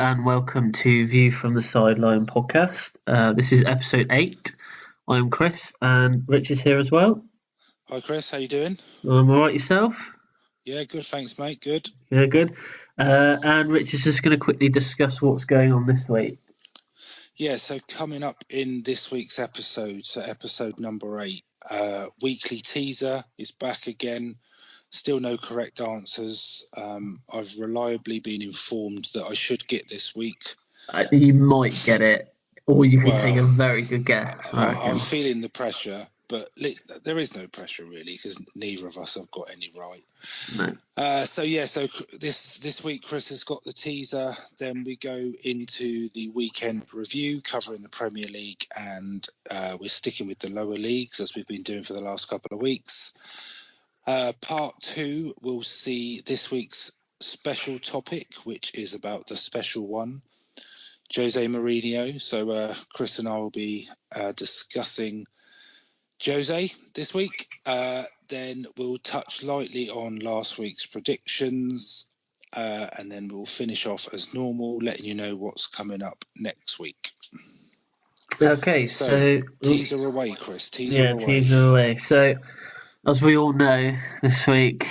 and welcome to View from the Sideline podcast. This is episode 8. I'm Chris, and Rich is here as well. Hi Chris, how you doing? I'm alright, yourself? Yeah, good, thanks mate, good. Yeah, good. And Rich is just going to quickly discuss what's going on this week. Yeah, so coming up in this week's episode, so episode number 8, weekly teaser is back again. Still no correct answers. I've reliably been informed that I should get this week. You might get it, or you can take a very good guess. I'm feeling the pressure, but there is no pressure really because neither of us have got any right. No. So this week Chris has got the teaser. Then we go into the weekend review covering the Premier League, and we're sticking with the lower leagues as we've been doing for the last couple of weeks. Part 2 will see this week's special topic, which is about the special one, Jose Mourinho. So Chris and I will be discussing Jose this week. Then we'll touch lightly on last week's predictions, and then we'll finish off as normal, letting you know what's coming up next week. Okay, so teaser away, Chris. Teaser away. So, as we all know, this week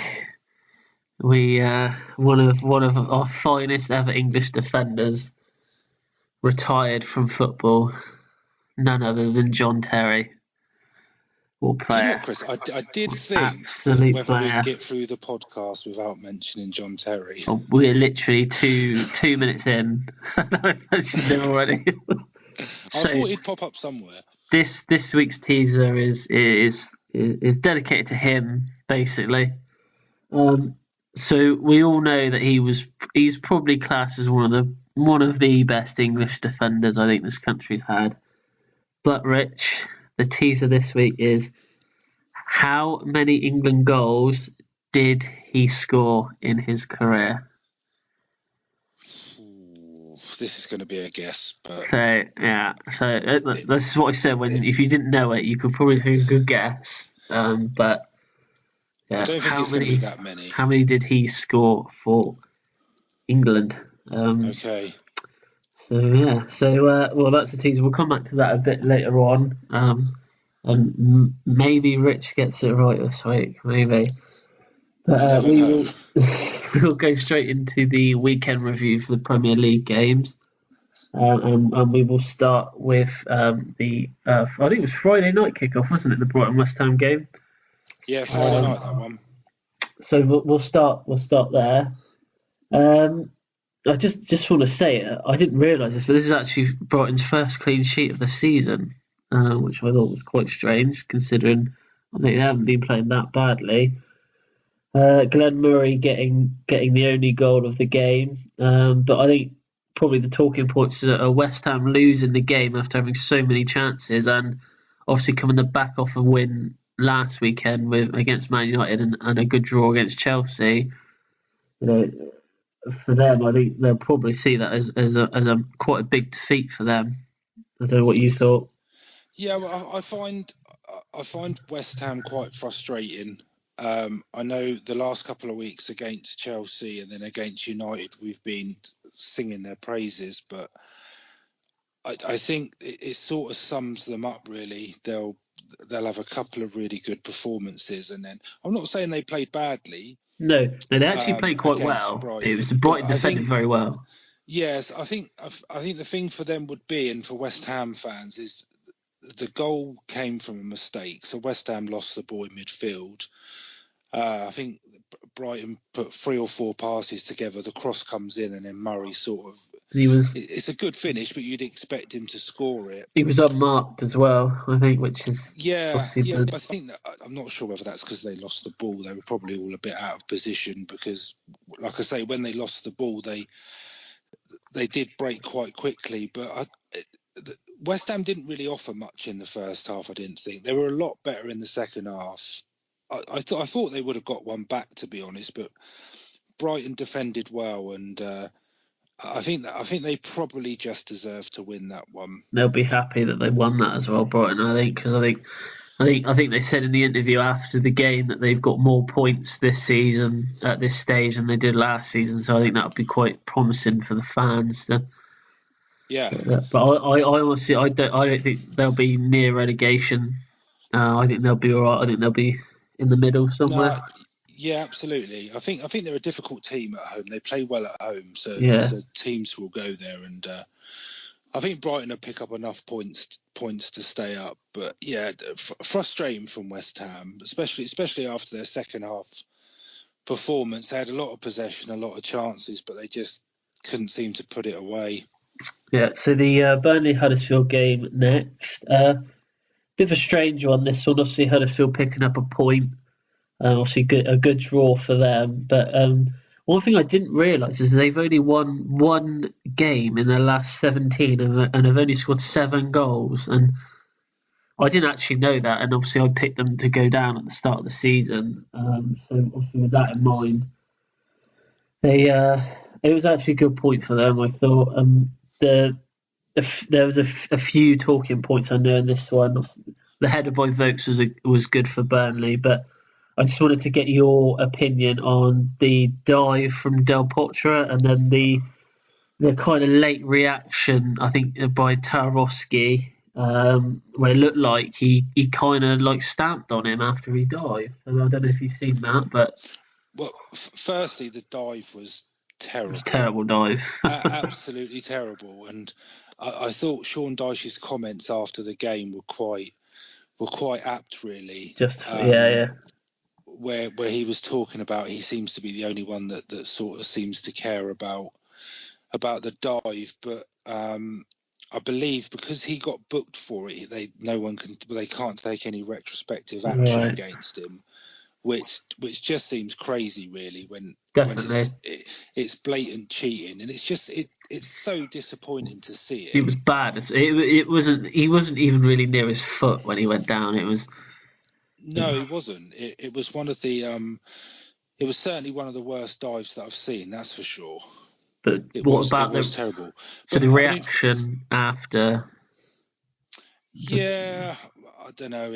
we one of our finest ever English defenders retired from football. None other than John Terry. What player? Do you know what, Chris? I did think whether we'd get through the podcast without mentioning John Terry. Well, we're literally two minutes in. I've mentioned him already. I thought he'd pop up somewhere. This week's teaser is dedicated to him, basically. So we all know that he's probably classed as one of the best English defenders I think this country's had. But Rich, the teaser this week is: how many England goals did he score in his career? This is going to be a guess, but this is what I said. If you didn't know it, you could probably take a good guess. But yeah, I don't think it's going to be that many. How many did he score for England? Okay. Well, that's the teaser. We'll come back to that a bit later on. And maybe Rich gets it right this week, maybe. But we'll go straight into the weekend review for the Premier League games. And we will start with I think it was Friday night kickoff, wasn't it? The Brighton West Ham game. Yeah, Friday night, that one. So we'll start there. I just want to say, I didn't realise this, but this is actually Brighton's first clean sheet of the season, which I thought was quite strange, considering I think they haven't been playing that badly. Glenn Murray getting the only goal of the game, but I think probably the talking points are West Ham losing the game after having so many chances, and obviously coming back off a win last weekend against Man United and a good draw against Chelsea. You know, for them, I think they'll probably see that as a quite a big defeat for them. I don't know what you thought. Yeah, well, I find West Ham quite frustrating. I know the last couple of weeks against Chelsea and then against United, we've been singing their praises, but I think it sort of sums them up really. They'll have a couple of really good performances, and then I'm not saying they played badly. No, they actually played quite well. Brighton. It was Brighton defended very well. Yes, I think the thing for them would be, and for West Ham fans, is the goal came from a mistake. So West Ham lost the ball in midfield. I think Brighton put 3 or 4 passes together. The cross comes in, and then Murray it's a good finish, but you'd expect him to score it. He was unmarked as well, I think, which is But I think that I'm not sure whether that's because they lost the ball. They were probably all a bit out of position because, like I say, when they lost the ball, they did break quite quickly. But West Ham didn't really offer much in the first half. I didn't think they were a lot better in the second half. I thought they would have got one back, to be honest, but Brighton defended well, and I think they probably just deserve to win that one. They'll be happy that they won that as well, Brighton. I think because I think they said in the interview after the game that they've got more points this season at this stage than they did last season. So I think that would be quite promising for the fans. Yeah. But I honestly, I don't think they'll be near relegation. I think they'll be all right. I think they'll be in the middle somewhere. No, yeah, absolutely. I think they're a difficult team at home. They play well at home, so Yeah, teams will go there, and I think Brighton will pick up enough points to stay up. But yeah, frustrating from West Ham, especially after their second half performance. They had a lot of possession, a lot of chances, but they just couldn't seem to put it away. yeah. So the Burnley Huddersfield game next. Bit of a strange one. This one, obviously Huddersfield picking up a point. Obviously, a good draw for them. But one thing I didn't realise is they've only won one game in their last 17 and have only scored 7 goals. And I didn't actually know that. And obviously, I picked them to go down at the start of the season. So obviously, with that in mind, they it was actually a good point for them. I thought the there was a few talking points I know in this one. The header by Vokes was good for Burnley, but I just wanted to get your opinion on the dive from Del Potro and then the kind of late reaction, I think, by Tarkowski, where it looked like he kind of like stamped on him after he dived. And I don't know if you've seen that, but Well, firstly, the dive was it terrible. was a terrible dive. Absolutely terrible. And I thought Sean Dyche's comments after the game were quite apt, really. Yeah. Where he was talking about, he seems to be the only one that sort of seems to care about the dive, but I believe because he got booked for it, they can't take any retrospective action Right. against him, which just seems crazy, really, when Definitely. it's blatant cheating, and it's so disappointing to see It it. was bad. It wasn't. He wasn't even really near his foot when he went down. It was. No, it wasn't. It was one of the it was certainly one of the worst dives that I've seen. That's for sure. But It what was about terrible. so But the I mean, reaction after? yeah, I don't know.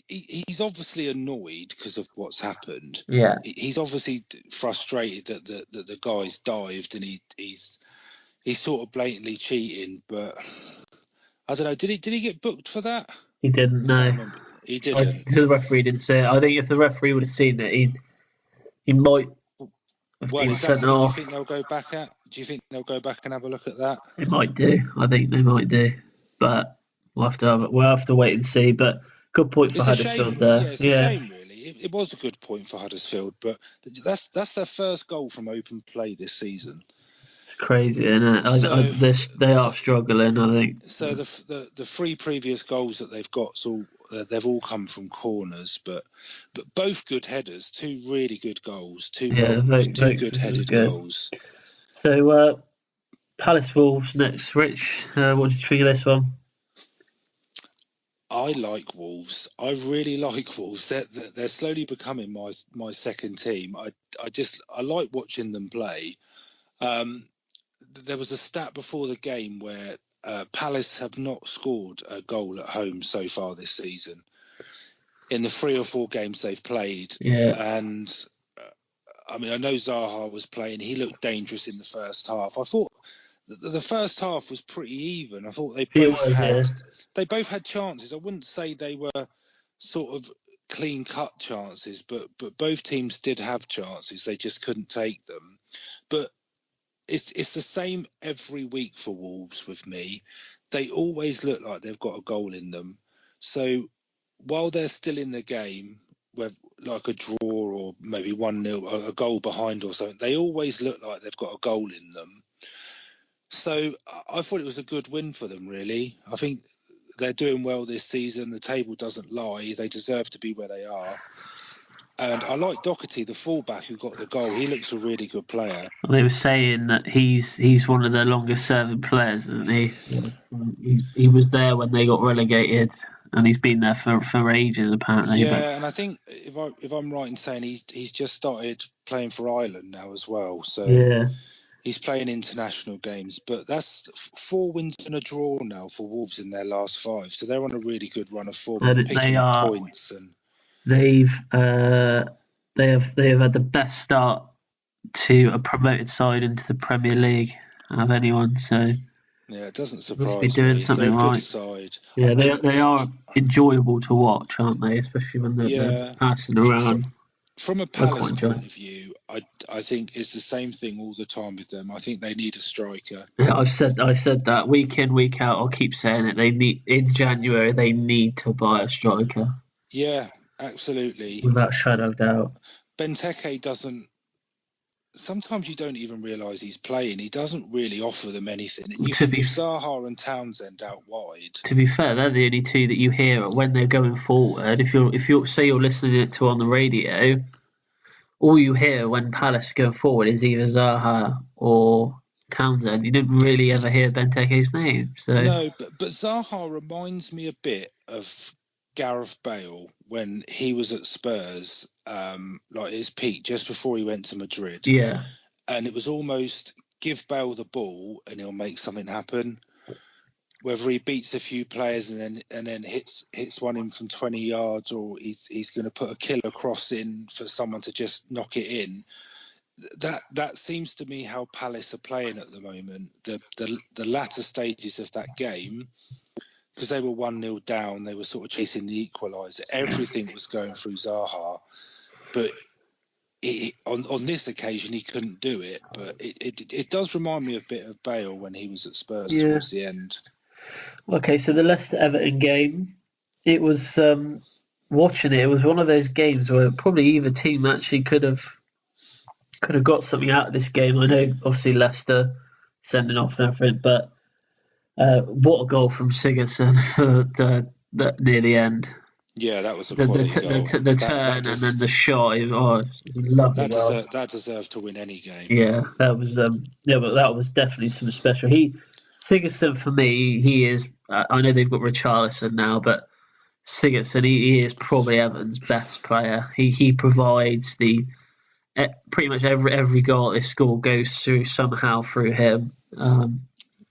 He's obviously annoyed because of what's happened. Yeah, He's obviously frustrated that the guy's dived and he's sort of blatantly cheating. But I don't know. Did he get booked for that? he didn't I can't know. remember. He didn't. So the referee didn't say it. I think if the referee would have seen it, he might have Well, been is that sent something you off. think they'll go back at? Do you think they'll go back and have a look at that? They might do. I think they might do. But we'll have to wait and see. But good point for It's a shame. Huddersfield Yeah, there. it's a Yeah, shame, really. It was a good point for Huddersfield, but that's their first goal from open play this season. it's crazy, isn't it? So, They so, are struggling. I think. so the three previous goals that they've got, they've all come from corners, but both good headers, two really good goals, two Yeah, two Vokes good was headed good. goals. So Palace Wolves next. Rich, what did you think of this one? I like Wolves. I really like Wolves. They're slowly becoming my second team. I like watching them play. Um, there was a stat before the game where Palace have not scored a goal at home so far this season in the 3 or 4 games they've played. Yeah, And I mean, I know Zaha was playing. He looked dangerous in the first half. I thought the first half was pretty even. I thought it was. Yeah, they both had chances. I wouldn't say they were sort of clean cut chances, but both teams did have chances. They just couldn't take them. But it's the same every week for Wolves with me. They always look like they've got a goal in them. So while they're still in the game, where like a draw or maybe 1-0, a goal behind or something, they always look like they've got a goal in them. So I thought it was a good win for them, really. I think they're doing well this season. The table doesn't lie. They deserve to be where they are. And I like Doherty, the fullback who got the goal. He looks a really good player. they were saying that he's one of their longest serving players, isn't he? He was there when they got relegated, and he's been there for ages apparently. But Yeah, and I think if I'm right in saying he's just started playing for Ireland now as well. So yeah, He's playing international games, but that's 4 wins and a draw now for Wolves in their last 5. So they're on a really good run of form. They're picking up points, and they've they have had the best start to a promoted side into the Premier League of anyone. So yeah, it doesn't must be surprise doing me. something They're a good right. side. Yeah, they are enjoyable to watch, aren't they? Especially when they're passing around. From a Palace point of view, I think it's the same thing all the time with them. I think they need a striker. Yeah, I've said that week in, week out. I'll keep saying it. They need in January. They need to buy a striker. Yeah, absolutely, without shadow of doubt. Benteke doesn't. Sometimes you don't even realise he's playing. He doesn't really offer them anything. And you think with Zaha and Townsend out wide. To be fair, they're the only two that you hear when they're going forward. If you say you're listening to on the radio, all you hear when Palace go forward is either Zaha or Townsend. You don't really ever hear Benteke's name. So no, but Zaha reminds me a bit of Gareth Bale when he was at Spurs, like his peak just before he went to Madrid. Yeah, and it was almost give Bale the ball and he'll make something happen. Whether he beats a few players and then hits one in from 20 yards, or he's going to put a killer cross in for someone to just knock it in. That seems to me how Palace are playing at the moment. The latter stages of that game, because they were 1-0 down, they were sort of chasing the equaliser. Everything was going through Zaha, but on this occasion he couldn't do it. But it does remind me a bit of Bale when he was at Spurs towards the end. Okay, so the Leicester-Everton game, it was watching it. It was one of those games where probably either team actually could have got something out of this game. I know, obviously, Leicester sending off and everything, but what a goal from Sigurdsson near the end. Yeah, that was a quality goal. The turn and then the shot. It's a lovely goal. That deserved to win any game. Yeah, that was but that was definitely something special. Sigurdsson for me, he is. I know they've got Richarlison now, but Sigurdsson, he is probably Everton's best player. He provides pretty much every goal they score goes somehow through him.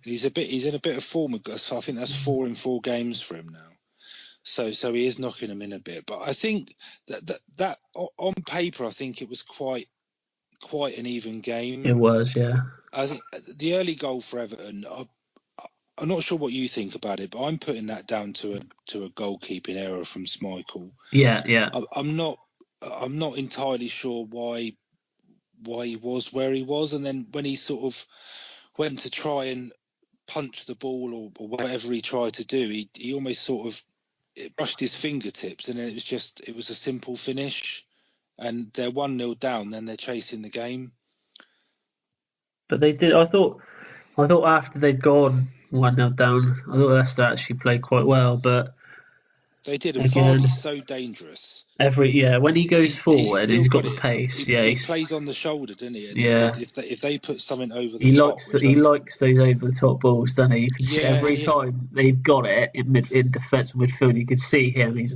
He's in a bit of form. I think that's 4 in 4 games for him now. So he is knocking them in a bit. But I think that on paper, I think it was quite an even game. It was, yeah. I think the early goal for Everton, I'm not sure what you think about it, but I'm putting that down to a goalkeeping error from Schmeichel. Yeah. I'm not entirely sure why he was where he was, and then when he sort of went to try and punch the ball or whatever he tried to do, he almost sort of it brushed his fingertips, and then it was a simple finish, and they're 1-0 down, then they're chasing the game. But they did. I thought after they'd gone 1-0 down, I thought Leicester actually played quite well, but they did. And Vardy's so dangerous. When he goes forward, he's got the pace. He plays on the shoulder, doesn't he? And if they put something over the top, he likes those over the top balls, doesn't he? You can see every time they've got it in defence midfield, you can see him. He's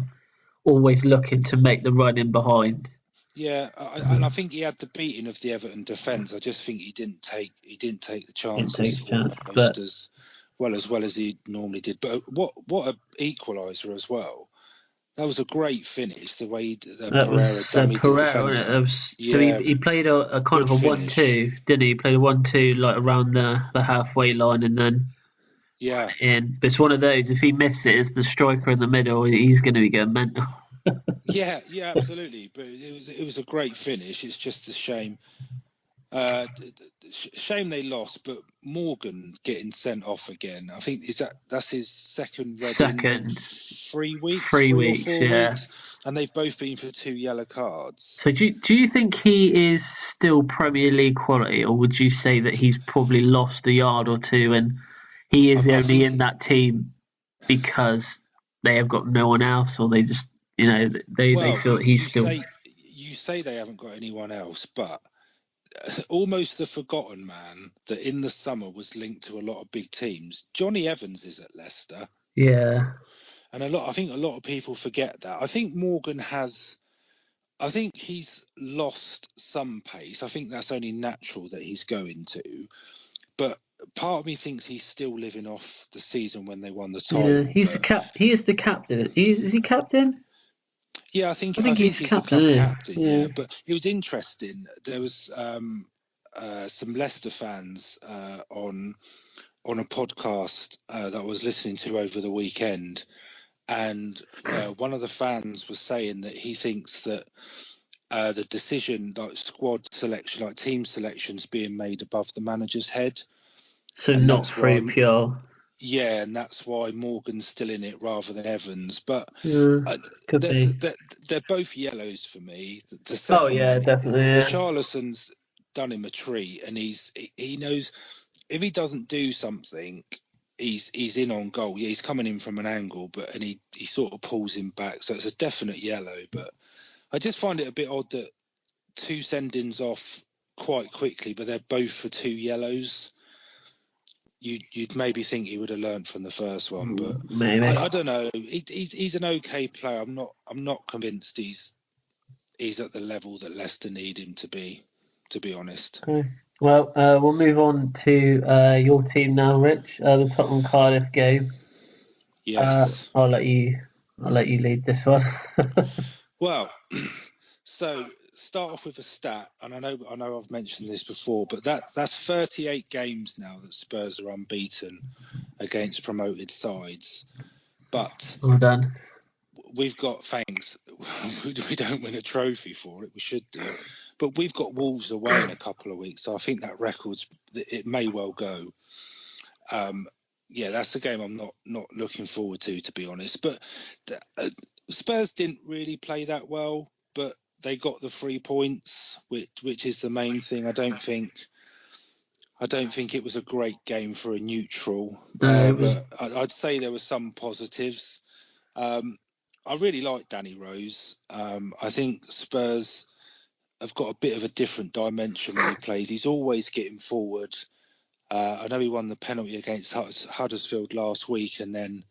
always looking to make the run in behind. Yeah, and I think he had the beating of the Everton defence. I just think he didn't take the chances almost as well as he normally did. But what an equaliser as well. That was a great finish. The way Pereira dummied the defender. So he played a kind of a 1-2, didn't he? He played a 1-2 like around the halfway line, and then in. But it's one of those. If he misses the striker in the middle, he's going to be going mental. Yeah, absolutely. But it was a great finish. It's just a shame. Shame they lost, but Morgan getting sent off again. I think that's his second in 3 weeks, 3 or 4 weeks, and they've both been for 2 yellow cards. So do you think he is still Premier League quality, or would you say that he's probably lost a yard or two and he is only in that team because they have got no one else, or they just they feel that he's still. You say they haven't got anyone else, but almost the forgotten man that in the summer was linked to a lot of big teams. Johnny Evans is at Leicester. Yeah. And I think a lot of people forget that. I think Morgan has I think he's lost some pace. I think that's only natural that he's going to. But part of me thinks he's still living off the season when they won the title. Yeah, he's He is the captain. Is he captain? Yeah, I think he's he's the captain, club isn't he? captain. Yeah, but it was interesting. There was some Leicester fans on a podcast that I was listening to over the weekend, and one of the fans was saying that he thinks that the decision, like squad selection, like team selections, being made above the manager's head. So and not through pure. Yeah, and that's why Morgan's still in it rather than Evans. But could be. They're both yellows for me. The second one, definitely. Richarlison's done him a treat, and he knows if he doesn't do something, he's in on goal. Yeah, he's coming in from an angle, and he sort of pulls him back. So it's a definite yellow. But I just find it a bit odd that 2 send-ins off quite quickly, but they're both for 2 yellows. You'd maybe think he would have learned from the first one, but maybe. I don't know. He's an okay player. I'm not convinced he's at the level that Leicester need him to be honest. Okay. Well, we'll move on to your team now, Rich. The Tottenham Cardiff game. Yes. I'll let you lead this one. Well, so start off with a stat, and I know I've mentioned this before, but that's 38 games now that Spurs are unbeaten against promoted sides. But well done. We've got, thanks, we don't win a trophy for it. We should do, but we've got Wolves away in a couple of weeks, so I think that it may well go. Yeah, that's the game I'm not looking forward to be honest. But Spurs didn't really play that well, but they got the 3 points, which is the main thing. I don't think it was a great game for a neutral, but I'd say there were some positives. I really like Danny Rose. I think Spurs have got a bit of a different dimension when he plays. He's always getting forward. I know he won the penalty against Huddersfield last week, and then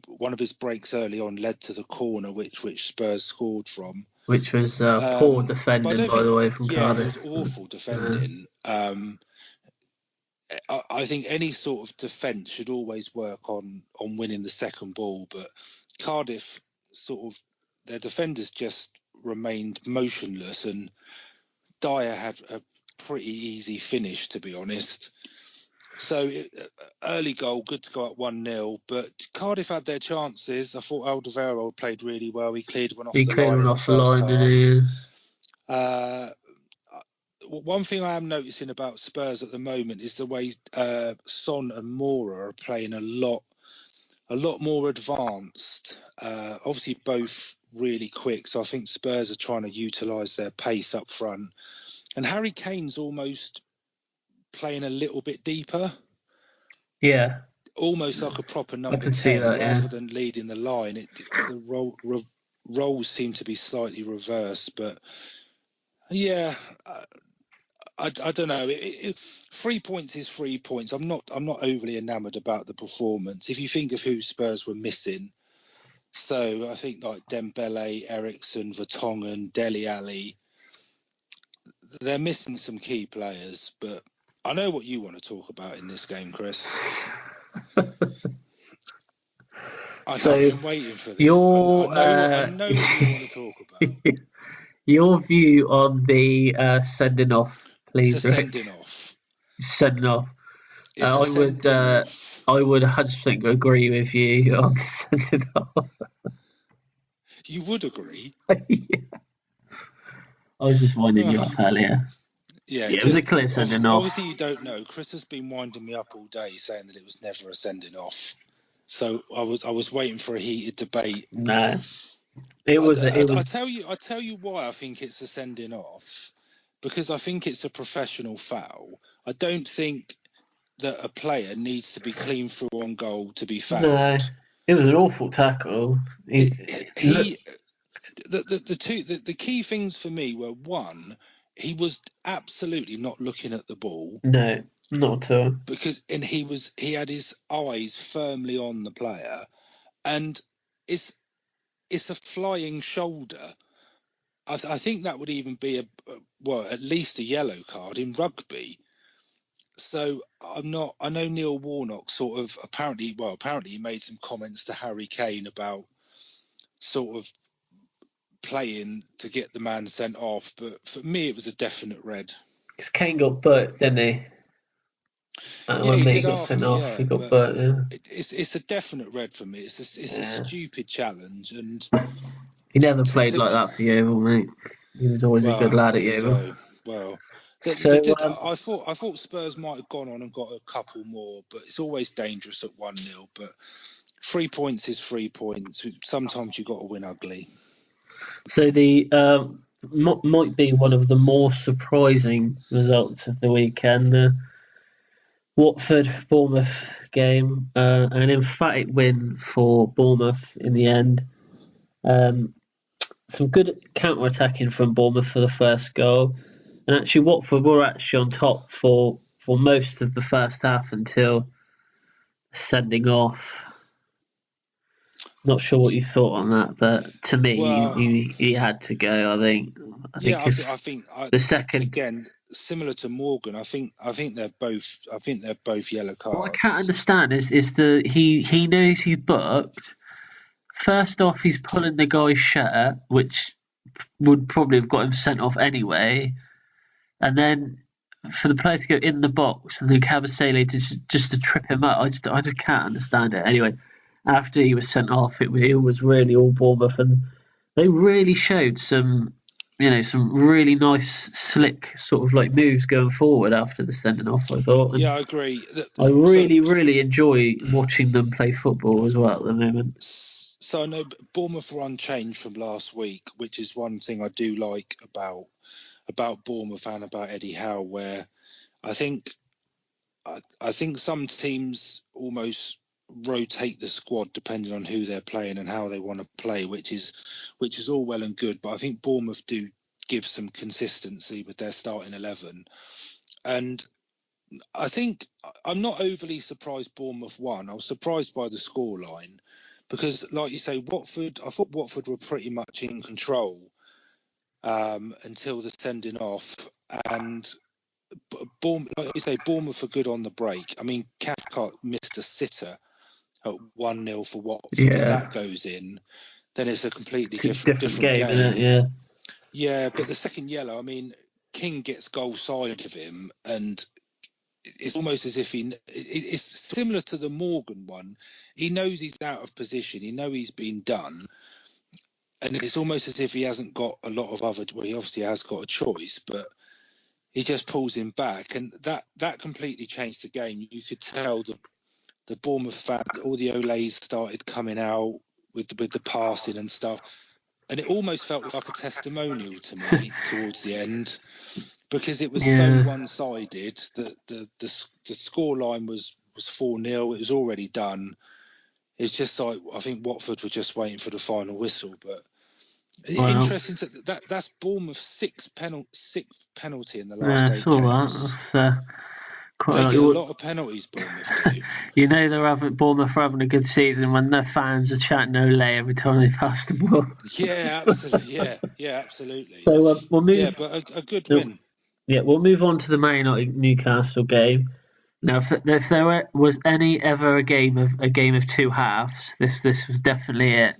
one of his breaks early on led to the corner, which Spurs scored from. Which was poor defending, by the way, from Cardiff. It was awful defending. I think any sort of defence should always work on winning the second ball, but Cardiff their defenders just remained motionless, and Dyer had a pretty easy finish, to be honest. So early goal, good to go up 1-0, but Cardiff had their chances. I thought Alderweireld played really well. He cleared one off the line in the first half. One thing I am noticing about Spurs at the moment is the way Son and Moura are playing a lot more advanced. Obviously, both really quick, so I think Spurs are trying to utilise their pace up front. And Harry Kane's almost playing a little bit deeper. Yeah. Almost like a proper number 10, rather than leading the line. The roles seem to be slightly reversed, but yeah. I don't know. 3 points is 3 points. I'm not overly enamoured about the performance. If you think of who Spurs were missing, so I think like Dembele, Eriksen, Vertonghen, Dele Alli, they're missing some key players. But I know what you want to talk about in this game, Chris. I've been waiting for this. I know what you want to talk about. Your view on the sending off, please. It's a sending off. Sending off. I would 100% agree with you on sending off. You would agree? Yeah. I was just winding you up earlier. Yeah, it was a clear sending off. Obviously, you don't know. Chris has been winding me up all day, saying that it was never a sending off. So I was waiting for a heated debate. No, it was. I tell you why I think it's a sending off, because I think it's a professional foul. I don't think that a player needs to be clean through on goal to be fouled. No, it was an awful tackle. The key things for me were, one, he was absolutely not looking at the ball. No, not at all. He had his eyes firmly on the player, and it's a flying shoulder. I think that would even be at least a yellow card in rugby. So I know Neil Warnock sort of apparently he made some comments to Harry Kane about sort of playing to get the man sent off, but for me it was a definite red. Because Kane got burnt, didn't he? Yeah, when he Meat did got sent after, off, yeah, he got but burnt. Yeah. it's a definite red for me. It's a stupid challenge, and he never played like that for Yeovil, mate. He was always a good lad at there you Yeovil. go. Well, I thought Spurs might have gone on and got a couple more, but it's always dangerous at 1-0. But 3 points is 3 points. Sometimes you've got to win ugly. So the might be one of the more surprising results of the weekend. The Watford-Bournemouth game, an emphatic win for Bournemouth in the end. Some good counter-attacking from Bournemouth for the first goal. And actually Watford were actually on top for most of the first half until sending off. Not sure what you thought on that, but to me, he had to go. I think the second again, similar to Morgan. I think they're both yellow cards. What I can't understand is he knows he's booked. First off, he's pulling the guy's shirt, which would probably have got him sent off anyway. And then for the player to go in the box and then Kabasele just to trip him up, I just can't understand it. Anyway, after he was sent off, it was really all Bournemouth, and they really showed some really nice, slick sort of like moves going forward after the sending off, I thought. Yeah, I agree. I really enjoy watching them play football as well at the moment. So I know Bournemouth were unchanged from last week, which is one thing I do like about Bournemouth and about Eddie Howe, where I think some teams almost rotate the squad depending on who they're playing and how they want to play, which is all well and good. But I think Bournemouth do give some consistency with their starting 11, and I think I'm not overly surprised Bournemouth won. I was surprised by the scoreline because, like you say, I thought Watford were pretty much in control until the sending off, and like you say, Bournemouth are good on the break. I mean, Cathcart missed a sitter at 1-0 for Watford. Yeah. If that goes in, then it's a completely different game. Isn't it? Yeah, but the second yellow, I mean, King gets goal side of him, and it's almost as if it's similar to the Morgan one. He knows he's out of position. He knows he's been done. And it's almost as if he hasn't got a lot of other. Well, he obviously has got a choice, but he just pulls him back, and that completely changed the game. You could tell the Bournemouth fan, all the Olays started coming out with the passing and stuff, and it almost felt like a testimonial to me towards the end because it was so one-sided that the scoreline was 4-0. It was already done. It's just like I think Watford were just waiting for the final whistle, but. Wow. Interesting. That's Bournemouth's sixth penalty in the last 8 games. They get a lot of penalties, Bournemouth do. Bournemouth are having a good season when their fans are chanting Olé every time they pass the ball. Yeah, absolutely. Yeah, absolutely. So we'll move. Yeah, but a good win. Yeah, we'll move on to the Man United Newcastle game. Now, if there was ever a game of two halves, this was definitely it.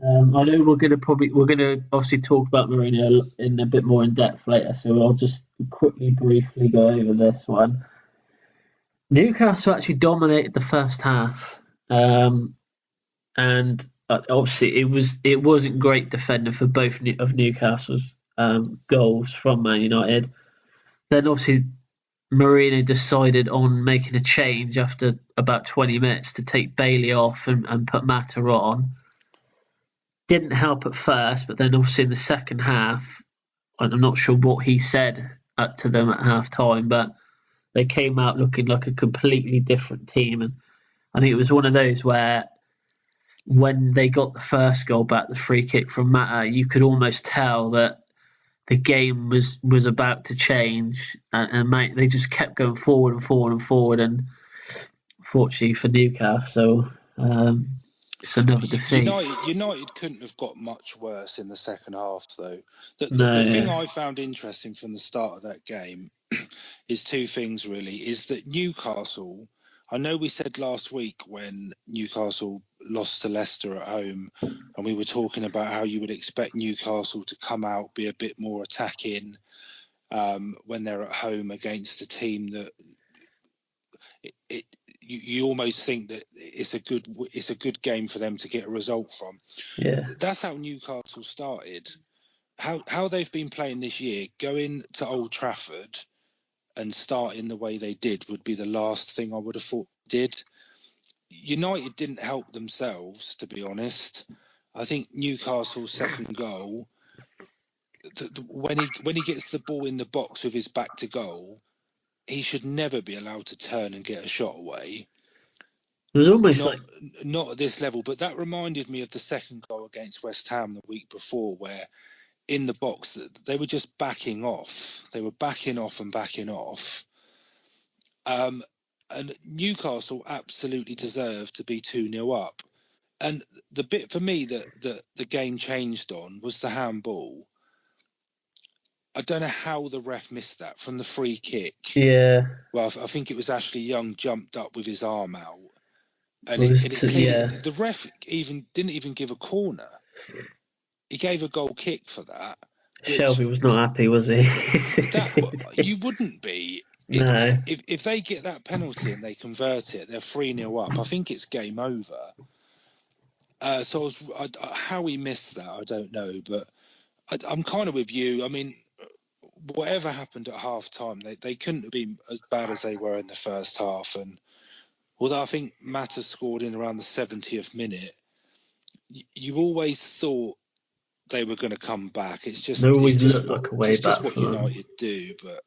I know we're going to obviously talk about Mourinho in a bit more in depth later, so I'll just briefly go over this one. Newcastle actually dominated the first half, and obviously it wasn't great defending for both of Newcastle's goals from Man United. Then obviously Mourinho decided on making a change after about 20 minutes to take Bailey off and put Mata on. Didn't help at first, but then obviously in the second half, I'm not sure what he said to them at half time, but they came out looking like a completely different team. And I think it was one of those where when they got the first goal back, the free kick from Mata, you could almost tell that the game was about to change. And mate, they just kept going forward and forward and forward. And fortunately for Newcastle, It's another defeat. United couldn't have got much worse in the second half, though. The thing No. I found interesting from the start of that game is two things, really. Is that Newcastle, I know we said last week when Newcastle lost to Leicester at home, and we were talking about how you would expect Newcastle to come out, be a bit more attacking when they're at home against a team that you almost think that it's a good game for them to get a result from. Yeah. That's how Newcastle started. How they've been playing this year, going to Old Trafford and starting the way they did would be the last thing I would have thought did. United didn't help themselves, to be honest. I think Newcastle's second goal, when he gets the ball in the box with his back to goal, he should never be allowed to turn and get a shot away. It was almost not at this level, but that reminded me of the second goal against West Ham the week before, where in the box they were just backing off. They were backing off and backing off. And Newcastle absolutely deserved to be 2-0 up. And the bit for me that the game changed on was the handball. I don't know how the ref missed that from the free kick. Yeah. Well, I think it was Ashley Young jumped up with his arm out. And the ref didn't even give a corner. He gave a goal kick for that. Shelby was not happy, was he? You wouldn't be. No. If they get that penalty and they convert it, they're 3-0 up. I think it's game over. So how he missed that, I don't know. But I'm kind of with you. I mean, whatever happened at half time, they couldn't have been as bad as they were in the first half. And although I think Mata scored in around the 70th minute, you always thought they were going to come back. It's just what United do. But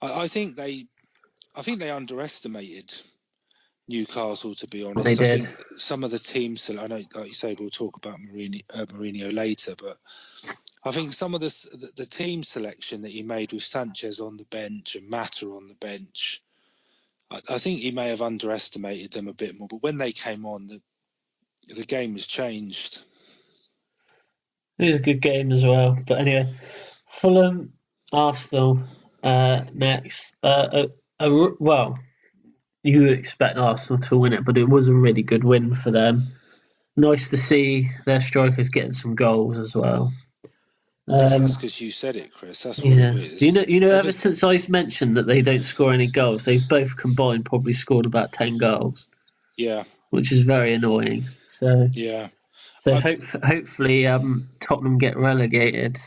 I think they underestimated Newcastle, to be honest. They did. I think some of the teams, I know, like you say, we'll talk about Mourinho later, but I think some of the team selection that he made with Sanchez on the bench and Mata on the bench, I think he may have underestimated them a bit more. But when they came on, the game was changed. It was a good game as well. But anyway, Fulham, Arsenal next. Well, you would expect Arsenal to win it, but it was a really good win for them. Nice to see their strikers getting some goals as well. That's because you said it, Chris. That's what it is. You know, ever since I mentioned that they don't score any goals, they've both combined probably scored about 10 goals. Yeah. Which is very annoying. So yeah. So hopefully Tottenham get relegated.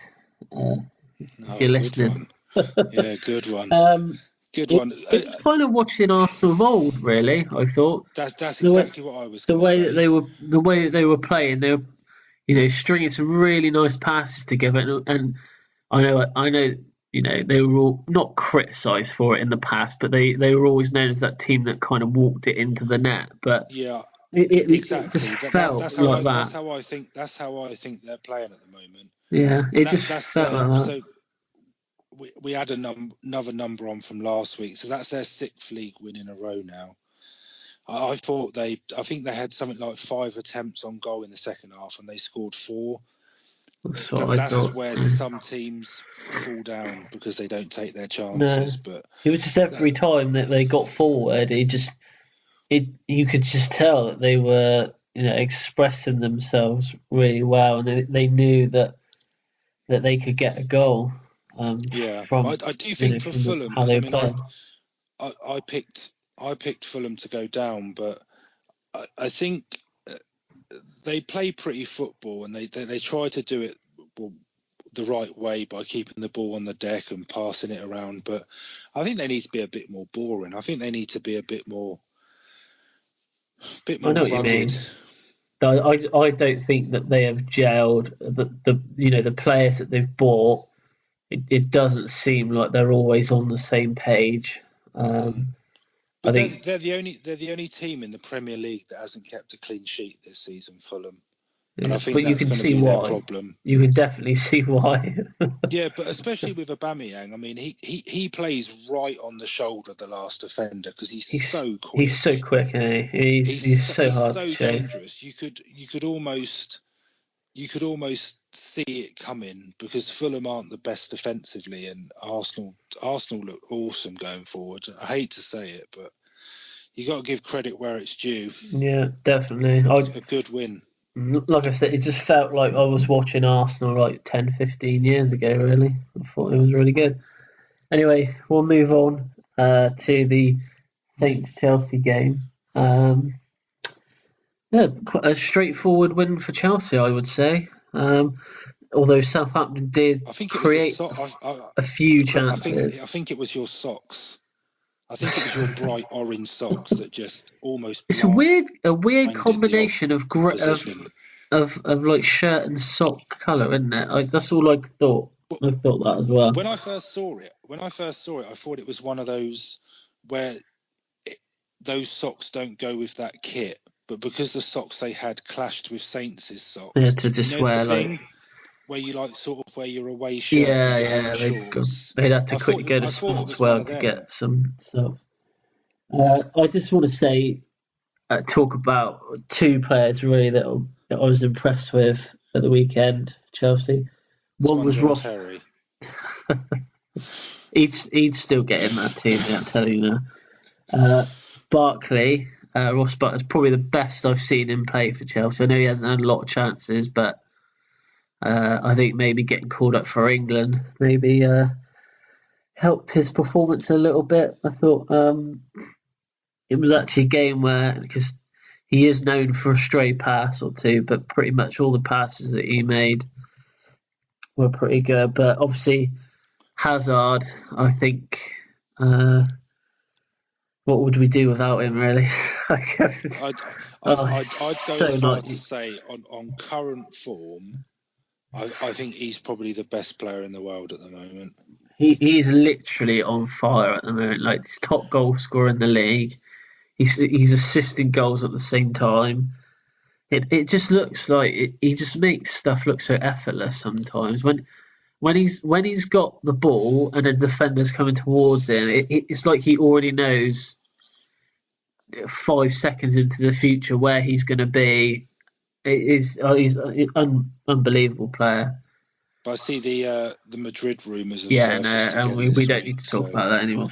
If you're listening. Yeah, good one. Good one. It's kind of watching Arsenal of old, really. I thought that's exactly what I was going to say. The way that they were playing, they were, stringing some really nice passes together, and I know, they were all not criticised for it in the past, but they were always known as that team that kind of walked it into the net. But yeah, exactly. That's how I think. That's how I think they're playing at the moment. Yeah, felt like that. So we had another number on from last week, so that's their 6th league win in a row now. I think they had something like 5 attempts on goal in the second half, and they scored 4. That's where some teams fall down because they don't take their chances. No. But it was just every time that they got forward, you could just tell that they were expressing themselves really well, and they knew that they could get a goal. I do think for Fulham, how they play. I picked Fulham to go down, but I think they play pretty football, and they try to do it the right way by keeping the ball on the deck and passing it around. But I think they need to be a bit more boring. I think they need to be a bit more I know what rugged. You mean. I don't think that they have gelled. The players that they've bought, it doesn't seem like they're always on the same page. But I think they're the only team in the Premier League that hasn't kept a clean sheet this season. Fulham. And Yeah. I think But you that's can going to see be their why. problem. You can definitely see why. Yeah, but especially with Aubameyang, I mean, he plays right on the shoulder of the last defender because he's so quick. He's so quick, isn't he? He's so hard to chase. Dangerous. You could almost see it coming because Fulham aren't the best defensively, and Arsenal look awesome going forward. I hate to say it, but you got to give credit where it's due. Yeah, definitely. A good win. Like I said, it just felt like I was watching Arsenal like 10, 15 years ago, really. I thought it was really good. Anyway, we'll move on to the Saints-Chelsea game. Yeah, quite a straightforward win for Chelsea, I would say. Although Southampton did create a few chances. I think it was your socks. I think it was your bright orange socks that just almost. It's a weird combination of like shirt and sock colour, isn't it? That's all I thought. I thought that as well. When I first saw it, I thought it was one of those where those socks don't go with that kit, but because the socks they had clashed with Saints' socks, yeah, to just wear like. Where you like sort of wear your away shirt and your home shorts. They'd have to quickly go to Sports World to get some socks. I just want to say, talk about two players really that I was impressed with at the weekend, Chelsea. One was Ross. Terry. he'd still get in that team, I'm telling you now. Barkley, Ross Barkley is probably the best I've seen him play for Chelsea. I know he hasn't had a lot of chances, but I think maybe getting called up for England maybe helped his performance a little bit. I thought it was actually a game where, because he is known for a stray pass or two, but pretty much all the passes that he made were pretty good. But obviously, Hazard, I think, what would we do without him, really? I'd go as far to say, on current form, I think he's probably the best player in the world at the moment. He's literally on fire at the moment. Like, he's top goal scorer in the league. He's assisting goals at the same time. It just looks like he just makes stuff look so effortless sometimes. When he's got the ball and a defender's coming towards him, it's like he already knows 5 seconds into the future where he's going to be. He's an unbelievable player. But I see the Madrid rumours have surfaced again. And we don't need to talk about that anymore.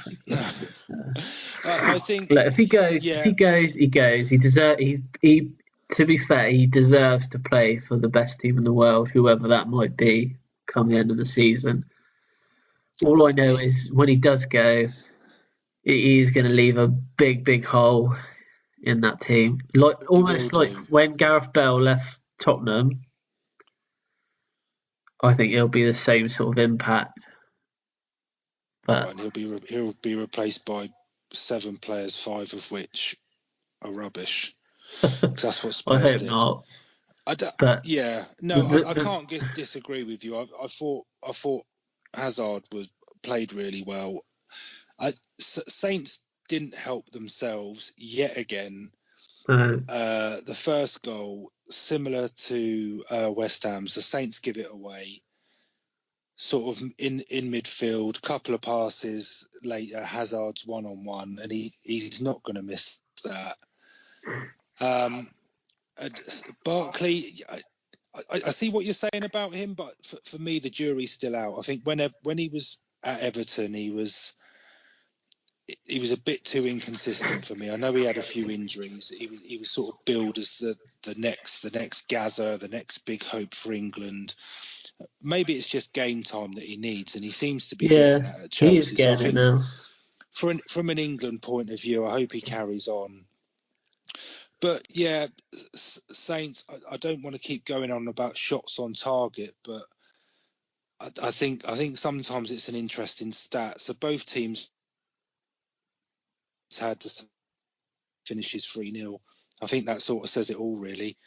I think if he goes, he goes. He to be fair, he deserves to play for the best team in the world, whoever that might be, come the end of the season. All I know is when he does go, he is going to leave a big hole in that team. Almost like when Gareth Bale left Tottenham. I think it'll be the same sort of impact. But he'll be replaced by 7 players, 5 of which are rubbish. That's what Spurs did. Not. I can't disagree with you. I thought Hazard played really well. Saints didn't help themselves yet again. The first goal, similar to West Ham's, the Saints give it away. Sort of in midfield, couple of passes later, Hazard's 1-on-1, and he's not going to miss that. Barkley, I see what you're saying about him, but for me, the jury's still out. I think when he was at Everton, he was a bit too inconsistent for me. I know he had a few injuries. He was sort of billed as the next Gaza, the next big hope for England. Maybe it's just game time that he needs, and he seems to be getting that at Chelsea. He is getting it now. From an England point of view, I hope he carries on. But yeah, Saints, I don't want to keep going on about shots on target, but I think sometimes it's an interesting stat. So both teams had the finishes 3-0. I think that sort of says it all, really.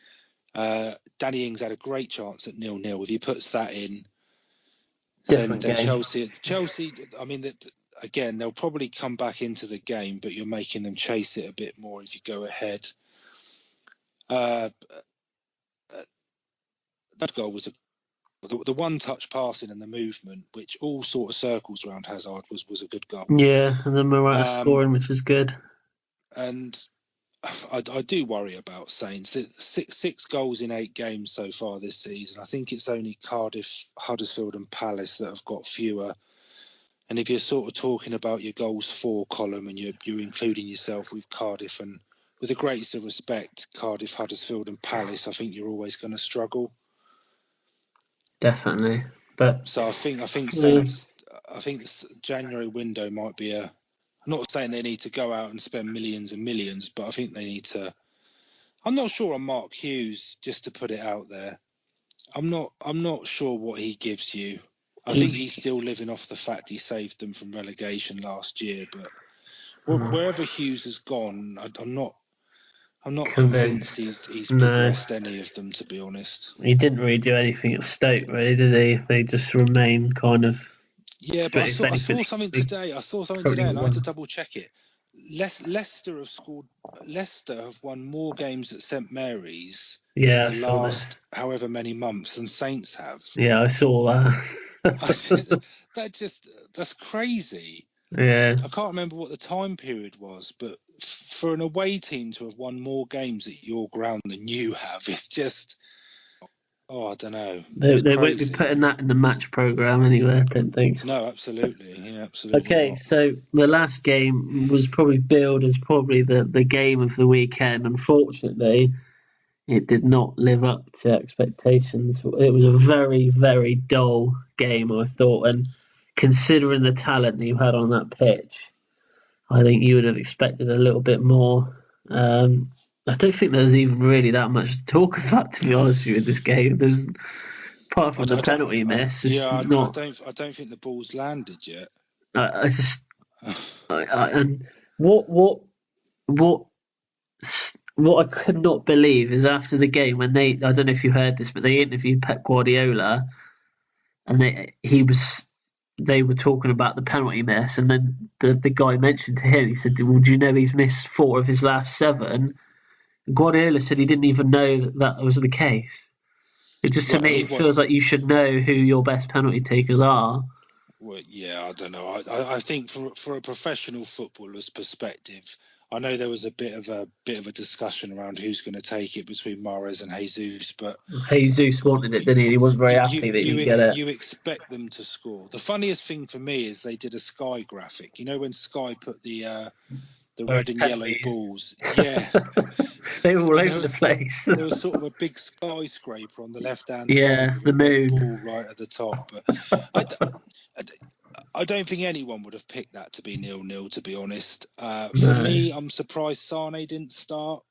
Danny Ings had a great chance at 0-0. If he puts that in, then Chelsea. I mean, again, they'll probably come back into the game, but you're making them chase it a bit more if you go ahead. that goal was the one-touch passing and the movement, which all sort of circles around Hazard, was a good goal. Yeah, and then Morata scoring, which was good. And I do worry about Saints. Six goals in 8 games so far this season. I think it's only Cardiff, Huddersfield and Palace that have got fewer. And if you're sort of talking about your goals for column and you're including yourself with Cardiff, and with the greatest of respect, Cardiff, Huddersfield and Palace, I think you're always going to struggle. Definitely. But so I think Saints, I think this January window might be I'm not saying they need to go out and spend millions and millions, but I think they need to. I'm not sure on Mark Hughes, just to put it out there. I'm not sure what he gives you. I think he's still living off the fact he saved them from relegation last year, but wherever Hughes has gone, I'm not convinced he's progressed any of them, to be honest. He didn't really do anything at Stoke, really, did he? They just remain kind of. Yeah, but I saw something today. And I had to double check it. Leicester have won more games at St Mary's in the last however many months than Saints have. Yeah, I saw that. That's crazy. Yeah. I can't remember what the time period was, but for an away team to have won more games at your ground than you have, it's just, I don't know. They won't be putting that in the match programme anyway, I don't think. No, absolutely. Yeah, absolutely. Okay, so the last game was probably billed as probably the game of the weekend. Unfortunately, it did not live up to expectations. It was a very, very dull game, I thought, and considering the talent that you had on that pitch, I think you would have expected a little bit more. I don't think there's even really that much to talk about, to be honest with you, in this game. There's, apart from the penalty miss, I don't think the ball's landed yet. And what I could not believe is after the game when I don't know if you heard this, but they interviewed Pep Guardiola, and they were talking about the penalty miss, and then the guy mentioned to him, he said, "Well, do you know he's missed 4 of his last 7?" Guardiola said he didn't even know that was the case. It just to me, it feels like you should know who your best penalty takers are. Well, yeah, I don't know. I think for a professional footballer's perspective, I know there was a bit of a discussion around who's going to take it between Mahrez and Jesus, but Jesus wanted it, didn't he? He wasn't very happy that he didn't get it. You expect them to score. The funniest thing for me is they did a Sky graphic. You know when Sky put the red and yellow balls? Yeah. They were all over the place. There was sort of a big skyscraper on the left-hand side. Yeah, the moon. Ball right at the top. But I don't think anyone would have picked that to be 0-0, to be honest. For me, I'm surprised Sane didn't start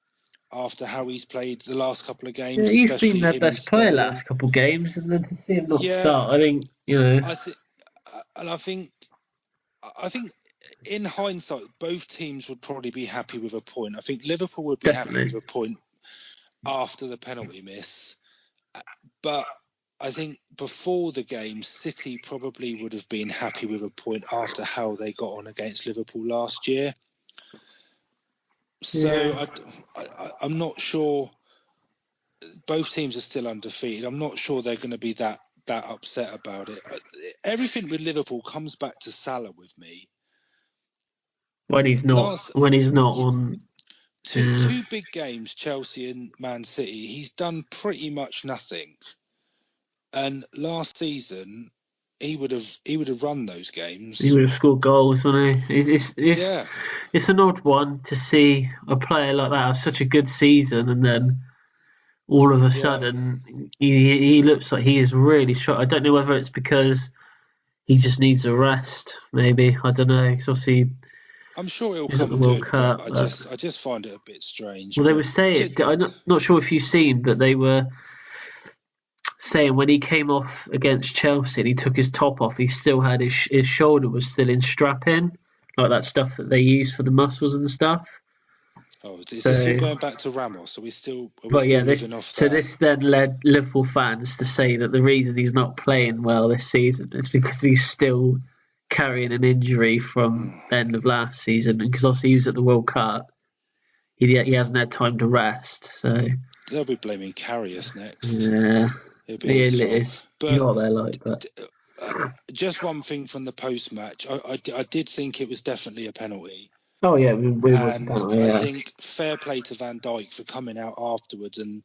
after how he's played the last couple of games. Yeah, he's been their best player last couple of games, and then to see him not start, I think, I think in hindsight, both teams would probably be happy with a point. I think Liverpool would be happy with a point after the penalty miss. But I think before the game, City probably would have been happy with a point after how they got on against Liverpool last year. So I'm not sure. Both teams are still undefeated. I'm not sure they're going to be that upset about it. Everything with Liverpool comes back to Salah with me. When he's not on two big games, Chelsea and Man City, he's done pretty much nothing. And last season, he would have run those games. He would have scored goals, wouldn't he? It's an odd one to see a player like that have such a good season, and then all of a sudden he looks like he is really shot. I don't know whether it's because he just needs a rest. Maybe, I don't know. Because obviously, I'm sure it'll come good. Cup, but I just find it a bit strange. Well, they were saying, I'm not sure if you've seen, but they were saying when he came off against Chelsea and he took his top off, he still had his shoulder was still in strapping, like that stuff that they use for the muscles and stuff. Oh, is this all going back to Ramos? Are we still living off that? So this then led Liverpool fans to say that the reason he's not playing well this season is because he's still carrying an injury from the end of last season, and because obviously he was at the World Cup, he hasn't had time to rest. So they'll be blaming Karius next. Yeah. It'd be his fault. It's, But you know what they're like. But just one thing from the post-match, I did think it was definitely a penalty. oh yeah, we was And penalty. I Yeah. think fair play to Van Dijk for coming out afterwards and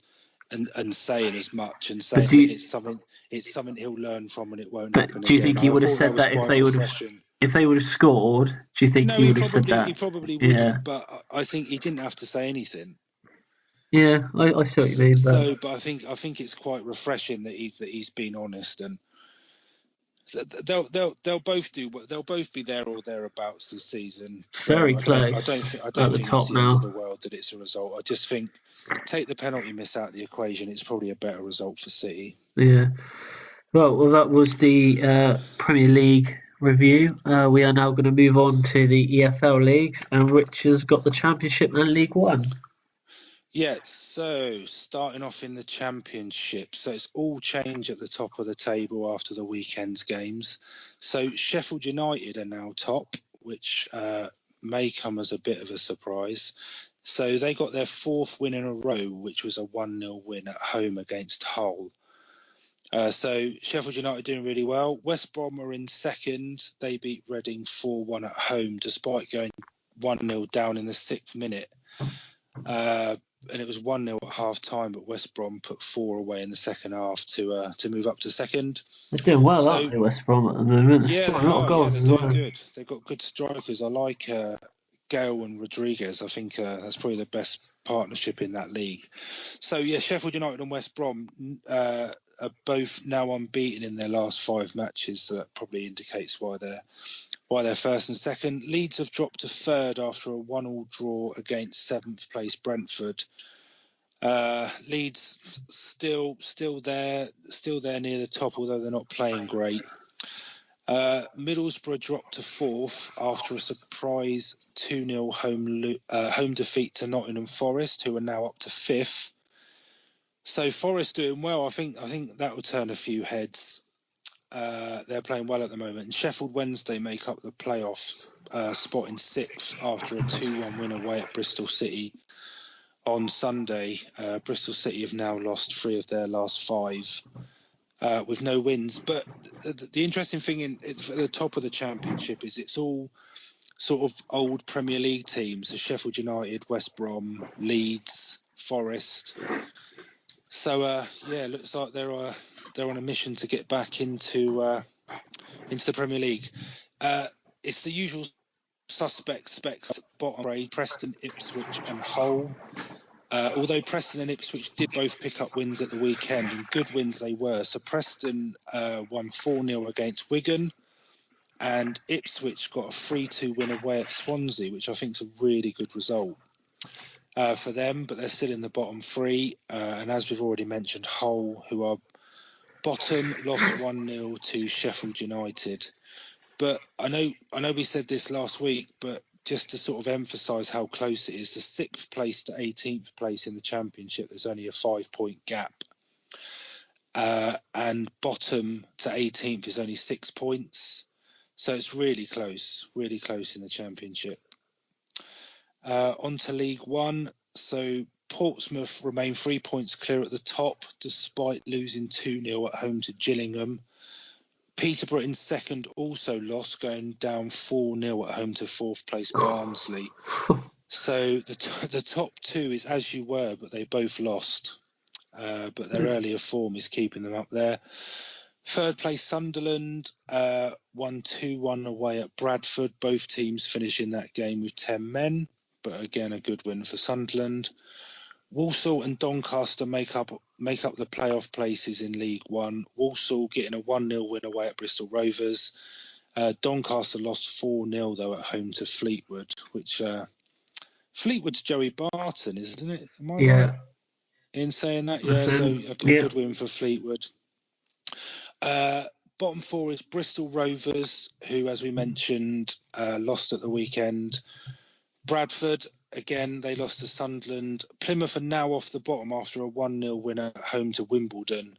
saying as much and saying that it's something he'll learn from and it won't happen Do you again. think he I would have thought that said was that quite refreshing. if they would have scored? Do you think No, he would have said he that? probably Yeah. wouldn't, but I think he didn't have to say anything. Yeah, I see what you mean. But I think it's quite refreshing that he's been honest, and they'll both be there or thereabouts this season. So very I close. don't At the think top it's the now. end of the world that it's a result. I just think take the penalty miss out of the equation, it's probably a better result for City. Yeah. Well, that was the Premier League review. We are now going to move on to the EFL leagues, and Rich has got the Championship and League One. Yeah, so starting off in the Championship, so it's all change at the top of the table after the weekend's games. So Sheffield United are now top, which may come as a bit of a surprise. So they got their fourth win in a row, which was a 1-0 win at home against Hull. So Sheffield United doing really well. West Brom are in second. They beat Reading 4-1 at home, despite going 1-0 down in the 6th minute. And it was 1-0 at half time, but West Brom put 4 away in the second half to move up to second. They're doing well, aren't they, West Brom at the moment? They're Yeah, scoring a lot of goals they're as doing well. good. They've got good strikers. I like Gale and Rodriguez. I think that's probably the best partnership in that league. So yeah, Sheffield United and West Brom are both now unbeaten in their last 5 matches. So that probably indicates why they're first and second. Leeds have dropped to third after a 1-1 draw against 7th place Brentford. Leeds still there near the top, although they're not playing great. Middlesbrough dropped to 4th after a surprise 2-0 home defeat to Nottingham Forest, who are now up to 5th. So Forest doing well. I think that will turn a few heads. They're playing well at the moment. And Sheffield Wednesday make up the playoff spot in 6th after a 2-1 win away at Bristol City on Sunday. Bristol City have now lost 3 of their last 5 with no wins. But the interesting thing at the top of the Championship is it's all sort of old Premier League teams: so Sheffield United, West Brom, Leeds, Forest. So it looks like they're on a mission to get back into the Premier League. It's the usual suspects bottom grade: Preston, Ipswich, and Hull. Although Preston and Ipswich did both pick up wins at the weekend, and good wins they were. So Preston won 4-0 against Wigan, and Ipswich got a 3-2 win away at Swansea, which I think is a really good result for them, but they're still in the bottom 3. And as we've already mentioned, Hull, who are bottom, lost 1-0 to Sheffield United. But I know we said this last week, but just to sort of emphasise how close it is, the 6th place to 18th place in the Championship, there's only a 5-point gap. And bottom to 18th is only 6 points. So it's really close in the Championship. On to League One. So Portsmouth remain 3 points clear at the top, despite losing 2-0 at home to Gillingham. Peterborough in second also lost, going down 4-0 at home to 4th place Barnsley. So the top 2 is as you were, but they both lost. But their earlier form is keeping them up there. 3rd place Sunderland won 2-1 away at Bradford. Both teams finishing that game with 10 men, but again a good win for Sunderland. Walsall and Doncaster make up the playoff places in League One. Walsall getting a 1-0 win away at Bristol Rovers. Doncaster lost 4-0 though at home to Fleetwood, which Fleetwood's Joey Barton, isn't it? Am I right in saying that? Yeah, so a good win for Fleetwood. Bottom 4 is Bristol Rovers, who, as we mentioned, lost at the weekend. Bradford, again, they lost to Sunderland. Plymouth are now off the bottom after a 1-0 win at home to Wimbledon,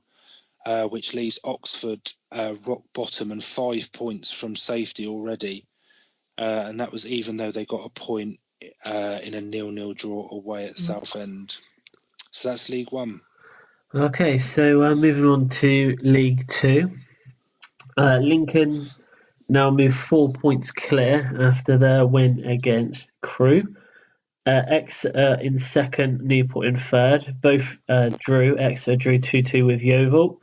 which leaves Oxford rock bottom and 5 points from safety already. And that was even though they got a point in a 0-0 draw away at Southend. So that's League One. Okay, so moving on to League Two. Lincoln now move 4 points clear after their win against Crewe. Exeter in second, Newport in third. Both drew. Exeter drew 2-2 with Yeovil,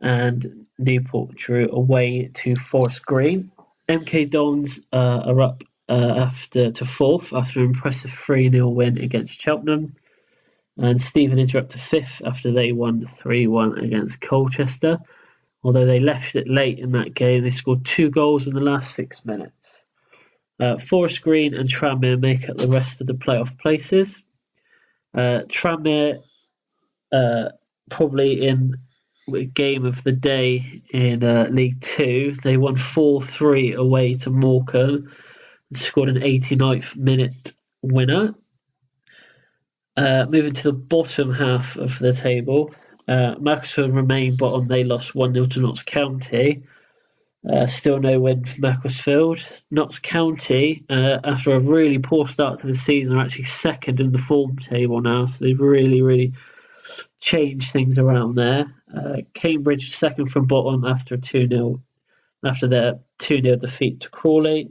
and Newport drew away to Forest Green. MK Dons are up after to fourth after an impressive 3-0 win against Cheltenham. And Stevenage are up to fifth after they won 3-1 against Colchester. Although they left it late in that game, they scored 2 goals in the last 6 minutes. Forest Green and Tranmere make up the rest of the playoff places. Tranmere probably in the game of the day in League Two. They won 4-3 away to Morecambe and scored an 89th minute winner. Moving to the bottom half of the table, Macclesfield remain bottom. They lost 1-0 to Notts County. Still no win for Macclesfield. Notts County, after a really poor start to the season, are actually second in the form table now. So they've really changed things around there. Cambridge second from bottom after their 2-0 defeat to Crawley.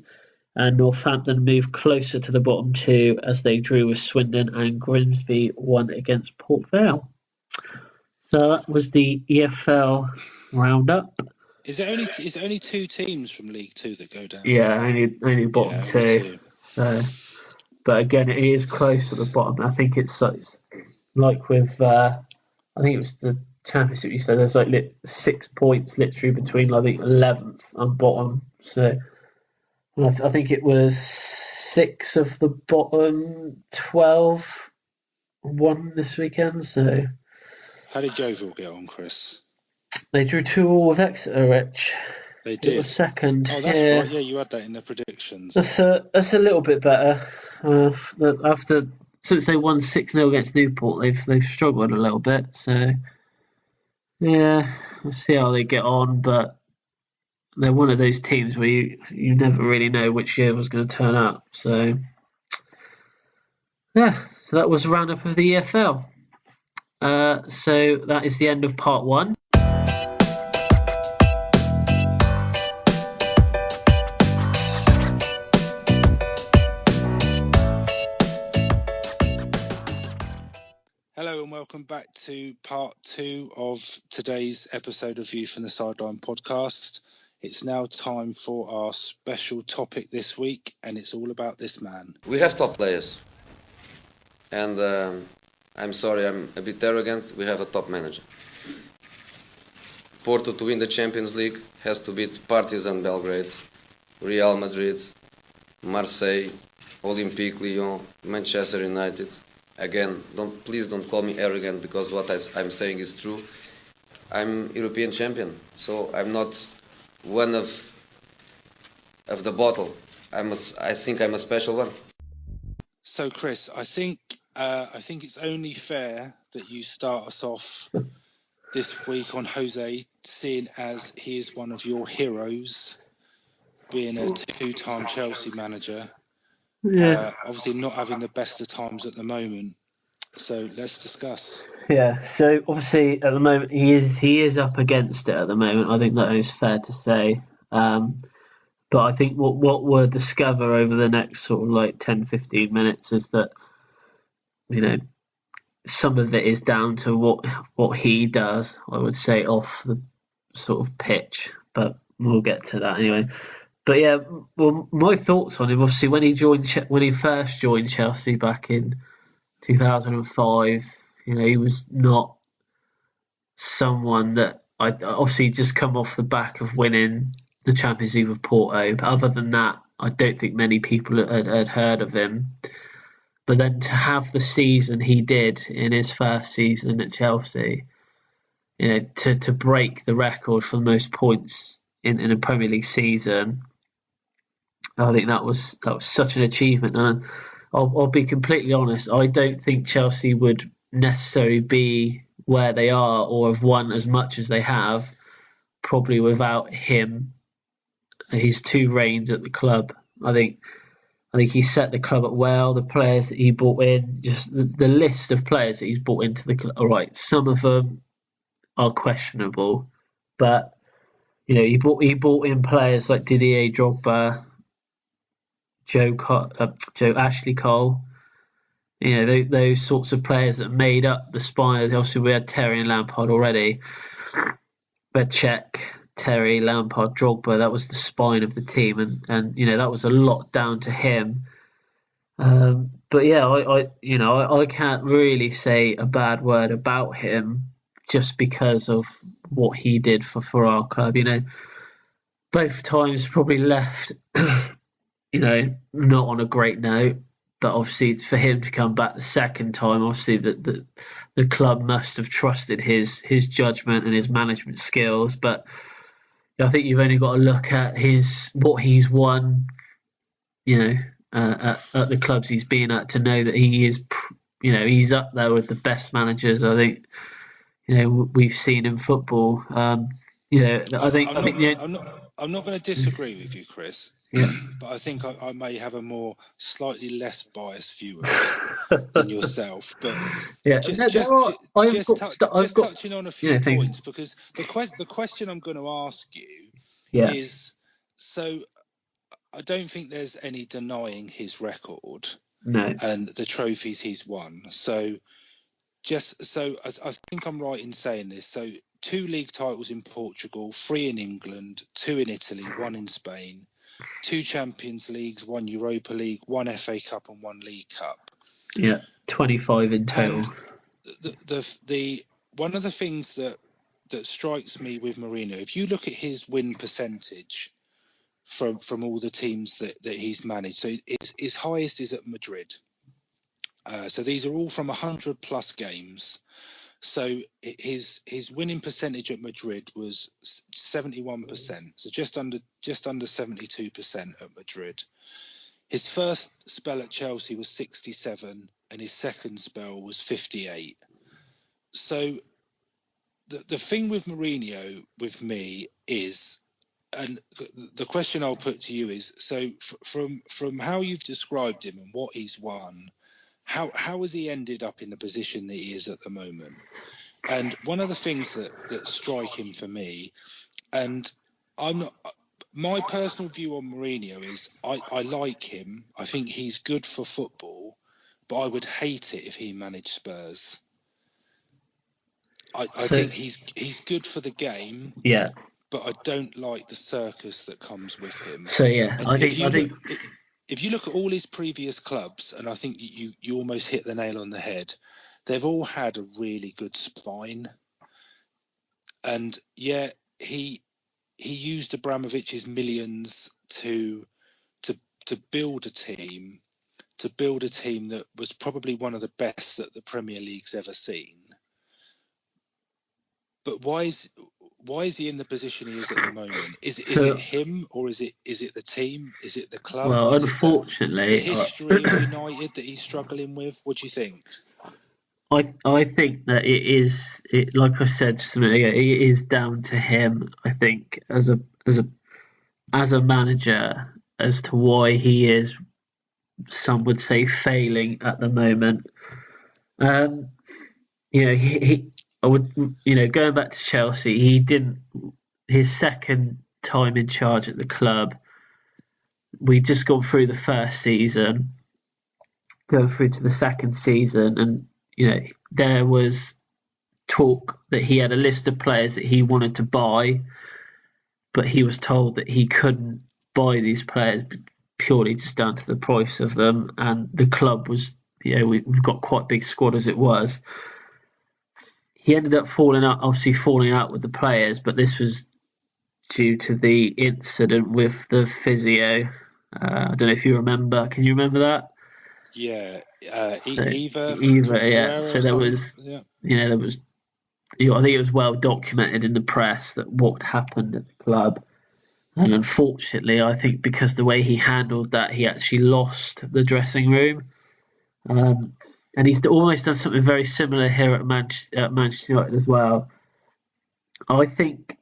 And Northampton moved closer to the bottom two as they drew with Swindon, and Grimsby won against Port Vale. So that was the EFL roundup. Is it only 2 teams from League Two that go down? Yeah, only bottom two. So, but again, it is close at the bottom. I think it's like with I think it was the Championship. You said there's like 6 points literally between I think 11th and bottom. So I think it was 6 of the bottom 12 won this weekend. So how did Yeovil get on, Chris? They drew 2-2 with Exeter, Rich. They did. Second. Oh, that's right. Yeah, you had that in the predictions. That's a little bit better. Since they won 6-0 against Newport, they've struggled a little bit. So yeah, we'll see how they get on. But they're one of those teams where you never really know which year was going to turn up. So yeah, so that was a roundup of the EFL. So that is the end of part 1. Hello and welcome back to part 2 of today's episode of View from the Sideline podcast. It's now time for our special topic this week, and it's all about this man. We have top players, and I'm sorry, I'm a bit arrogant. We have a top manager. Porto to win the Champions League has to beat Partizan Belgrade, Real Madrid, Marseille, Olympique Lyon, Manchester United. Again, please don't call me arrogant, because what I'm saying is true. I'm European champion, so I'm not one of the bottle. I think I'm a special one. So, Chris, I think it's only fair that you start us off this week on Jose, seeing as he is one of your heroes, being a 2-time Chelsea manager. Yeah. Obviously not having the best of times at the moment. So let's discuss. Yeah. So obviously at the moment he is up against it at the moment. I think that is fair to say. But I think what we'll discover over the next sort of like 10-15 minutes is that, you know, some of it is down to what he does, I would say, off the sort of pitch. But we'll get to that anyway. But yeah, well, my thoughts on him, obviously, when he first joined Chelsea back in 2005, you know, he was not someone that I'd obviously just come off the back of winning the Champions League with Porto. But other than that, I don't think many people had heard of him. But then to have the season he did in his first season at Chelsea, you know, to break the record for the most points in a Premier League season, I think that was such an achievement. And I'll be completely honest, I don't think Chelsea would necessarily be where they are or have won as much as they have, probably without him, his 2 reigns at the club. I think he set the club up well. The players that he brought in, just the list of players that he's brought into the club. All right, some of them are questionable. But he brought in players like Didier Drogba, Joe Ashley Cole. Those sorts of players that made up the spine. Obviously, we had Terry and Lampard already. But Cech, Terry, Lampard, Drogba, that was the spine of the team, and that was a lot down to him. But yeah, I can't really say a bad word about him just because of what he did for our club. Both times probably left, not on a great note. But obviously, for him to come back the second time, obviously the club must have trusted his judgment and his management skills. But I think you've only got to look at what he's won, at the clubs he's been at to know that he is, he's up there with the best managers. I think, we've seen in football. I'm not going to disagree with you, Chris. Yeah. But I think I may have a more slightly less biased view of it than yourself. But yeah, touching on a few points, because the question I'm going to ask you is, so I don't think there's any denying his record and the trophies he's won. So I think I'm right in saying this. So 2 league titles in Portugal, 3 in England, 2 in Italy, 1 in Spain, 2 Champions Leagues, 1 Europa League, 1 FA Cup and 1 League Cup. Yeah, 25 in total. And the one of the things that strikes me with Mourinho, if you look at his win percentage from all the teams that he's managed, so his highest is at Madrid. So these are all from 100 plus games. So his winning percentage at Madrid was 71%, so just under 72% at Madrid. His first spell at Chelsea was 67, and his second spell was 58. So the thing with Mourinho with me is, and the question I'll put to you is, so from how you've described him and what he's won, how has he ended up in the position that he is at the moment? And one of the things that strike him for me, and my personal view on Mourinho is I like him. I think he's good for football, but I would hate it if he managed Spurs. I think he's good for the game. Yeah. But I don't like the circus that comes with him. So yeah, I think if you look at all his previous clubs, and I think you almost hit the nail on the head, they've all had a really good spine. And yeah, he used Abramovich's millions to build a team, that was probably one of the best that the Premier League's ever seen. But why is he in the position he is at the moment? Is it him, or is it the team? Is it the club? Well, is unfortunately, it the history of United that he's struggling with? What do you think? I think that it like I said just a minute ago, it is down to him. I think as a manager, as to why he is, some would say, failing at the moment. I would, going back to Chelsea, he didn't. His second time in charge at the club, we just gone through the first season, going through to the second season, and there was talk that he had a list of players that he wanted to buy, but he was told that he couldn't buy these players purely just down to the price of them, and the club was, we've got quite a big squad as it was. He ended up falling out with the players, but this was due to the incident with the physio. I don't know if you remember. Can you remember that? Yeah, Eva. Yeah. So there was, there was. I think it was well documented in the press that what happened at the club, and unfortunately, I think because the way he handled that, he actually lost the dressing room. And he's almost done something very similar here at Manchester United as well. I think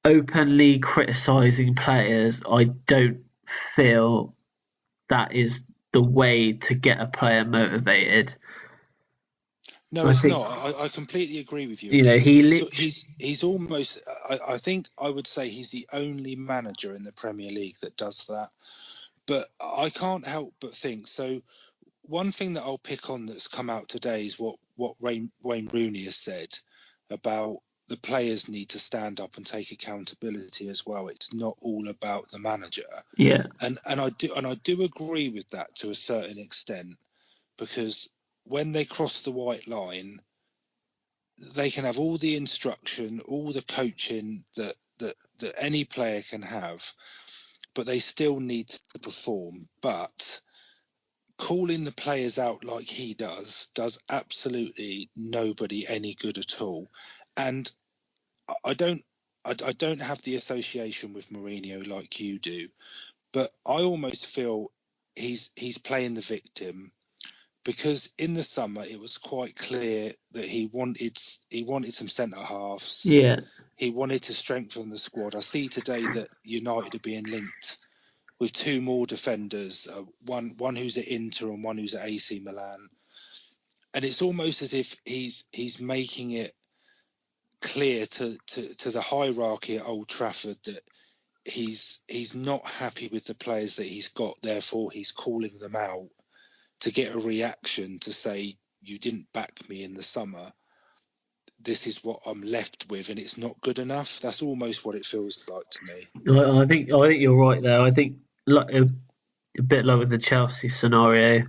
openly criticising players, I don't feel that is the way to get a player motivated. No, I it's think, not. I completely agree with you. you know, He's almost. I think I would say he's the only manager in the Premier League that does that. But I can't help but think. So one thing that I'll pick on that's come out today is what Wayne Rooney has said about the players need to stand up and take accountability as well. It's not all about the manager. yeah, And I do agree with that to a certain extent, because when they cross the white line, they can have all the instruction, all the coaching that any player can have, but they still need to perform. But calling the players out like he does absolutely nobody any good at all. And I don't have the association with Mourinho like you do, but I almost feel he's playing the victim, because in the summer it was quite clear that he wanted some centre halves. yeah, He wanted to strengthen the squad. I see today that United are being linked with two more defenders, one who's at Inter and one who's at AC Milan, and it's almost as if he's making it clear to the hierarchy at Old Trafford that he's not happy with the players that he's got. Therefore, he's calling them out to get a reaction to say, you didn't back me in the summer. This is what I'm left with, and it's not good enough. That's almost what it feels like to me. I think you're right there. I think like a bit like with the Chelsea scenario,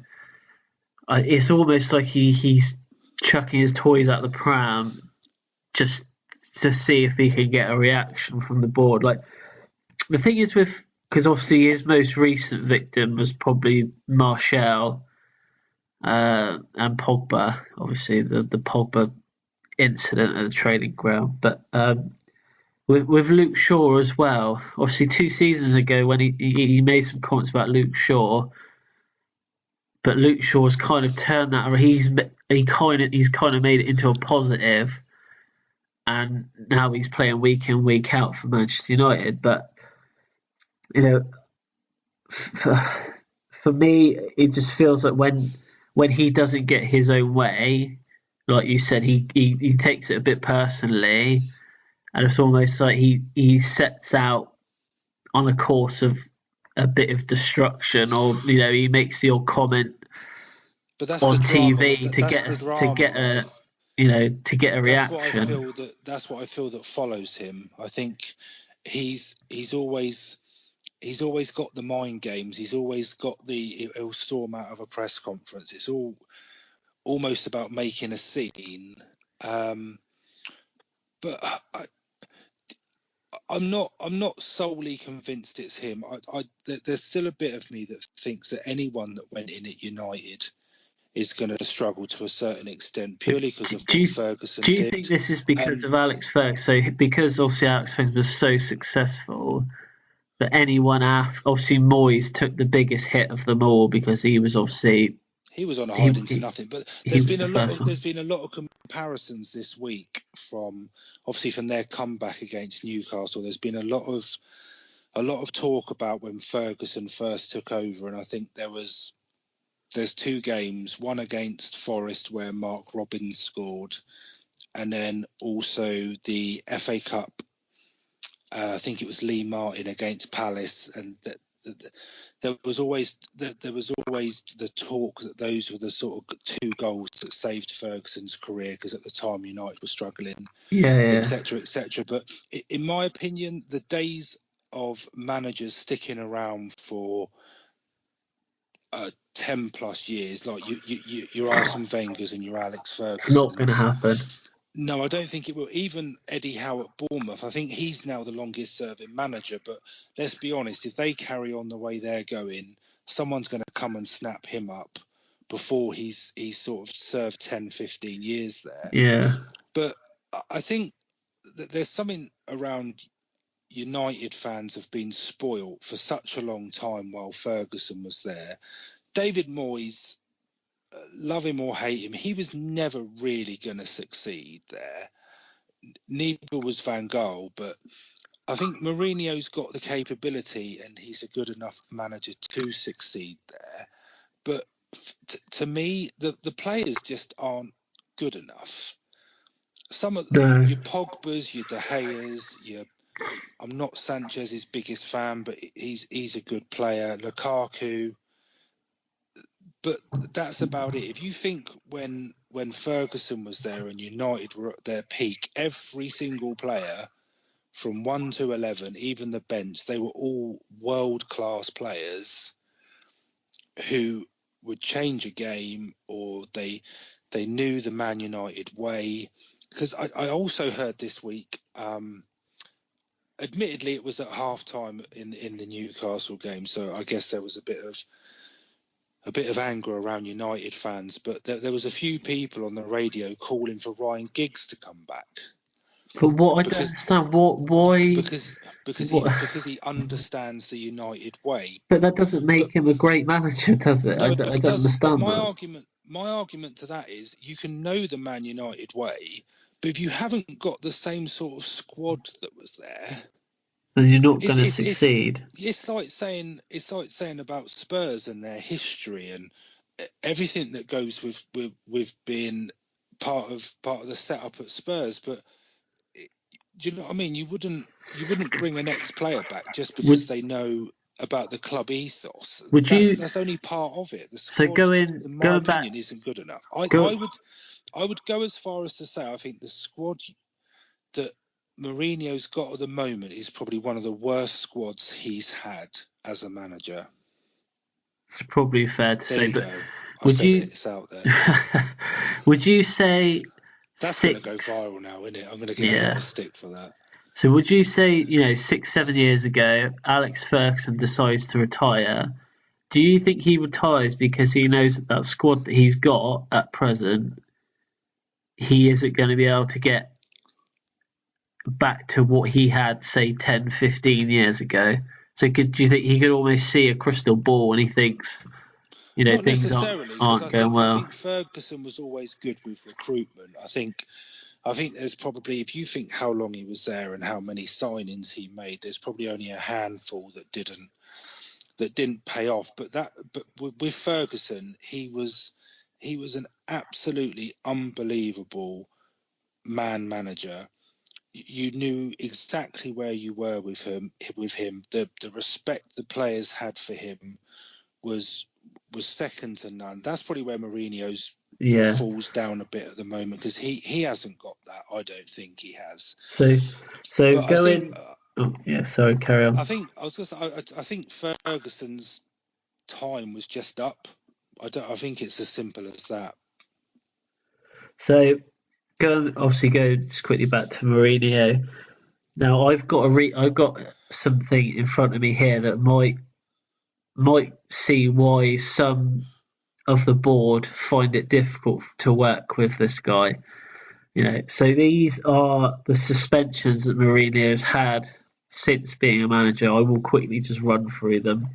it's almost like he's chucking his toys out the pram just to see if he can get a reaction from the board. Like the thing is because obviously his most recent victim was probably Martial and Pogba. Obviously the Pogba incident at the training ground, but with Luke Shaw as well. Obviously 2 seasons ago when he made some comments about Luke Shaw. But Luke Shaw's kind of turned that around. He's kind of made it into a positive, and now he's playing week in week out for Manchester United. But you know, for me, it just feels like when he doesn't get his own way, like you said, he takes it a bit personally, and it's almost like he sets out on a course of a bit of destruction, or he makes the odd comment But that's on the drama. TV to get a reaction. That's what I feel that follows him. I think he's always got the mind games. He's always got he'll storm out of a press conference. It's all almost about making a scene. But I'm not solely convinced it's him. There's still a bit of me that thinks that anyone that went in at United is going to struggle to a certain extent, purely because of what Ferguson did. Do you think this is because of Alex Ferguson? So because obviously Alex Ferguson was so successful that anyone after, obviously Moyes took the biggest hit of them all, because he was obviously on a hiding to nothing. But there's been a lot of comparisons this week from their comeback against Newcastle. There's been a lot of talk about when Ferguson first took over, and I think there's 2 games, one against Forest where Mark Robins scored, and then also the FA Cup. I think it was Lee Martin against Palace, and there was always the talk that those were the sort of 2 goals that saved Ferguson's career, because at the time United were struggling, etc., etc. But in my opinion, the days of managers sticking around for 10 plus years, like your Arsene Wenger's and your Alex Ferguson's, not going to happen. No, I don't think it will. Even Eddie Howe at Bournemouth, I think he's now the longest serving manager. But let's be honest, if they carry on the way they're going, someone's going to come and snap him up before he's sort of served 10, 15 years there. Yeah. But I think that there's something around United fans have been spoiled for such a long time while Ferguson was there. David Moyes, love him or hate him, he was never really going to succeed there. Neither was Van Gaal, but I think Mourinho's got the capability and he's a good enough manager to succeed there. But to me, the players just aren't good enough. Some of No. your Pogbas, your De Geas, I'm not Sanchez's biggest fan, but he's a good player. Lukaku, but that's about it. If you think when Ferguson was there and United were at their peak, every single player from 1 to 11, even the bench, they were all world-class players who would change a game, or they knew the Man United way. Because I also heard this week, admittedly it was at half-time in the Newcastle game, so I guess there was a bit of anger around United fans, but there was a few people on the radio calling for Ryan Giggs to come back. But what I don't understand, why? Because he understands the United way. But that doesn't make him a great manager, does it? No, I but it don't doesn't. But understand my argument to that is, you can know the Man United way, but if you haven't got the same sort of squad that was there, then you're not going to succeed. It's like saying about Spurs and their history and everything that goes with being part of the setup at Spurs. But do you know what I mean? You wouldn't bring an ex-player back just because they know about the club ethos. That's only part of it. The squad, in my opinion, isn't good enough. I would go as far as to say I think the squad that Mourinho's got at the moment is probably one of the worst squads he's had as a manager. It's probably fair to say, but it's out there. Would you say that's going to go viral now, isn't it? I'm going to get a lot of stick for that. So would you say, 6-7 years ago, Alex Ferguson decides to retire? Do you think he retires because he knows that squad that he's got at present, he isn't going to be able to get back to what he had, say, 10, 15 years ago? So do you think he could almost see a crystal ball and he thinks, not things aren't going well? I think Ferguson was always good with recruitment. I think there's probably, if you think how long he was there and how many signings he made, there's probably only a handful that didn't pay off. But with Ferguson, he was an absolutely unbelievable manager. You knew exactly where you were with him. The respect the players had for him was second to none. That's probably where Mourinho's falls down a bit at the moment, because he hasn't got that. I don't think he has. So sorry, carry on. I think Ferguson's time was just up. I think it's as simple as that. So go just quickly back to Mourinho. Now I've got something in front of me here that might see why some of the board find it difficult to work with this guy. So these are the suspensions that Mourinho has had since being a manager. I will quickly just run through them.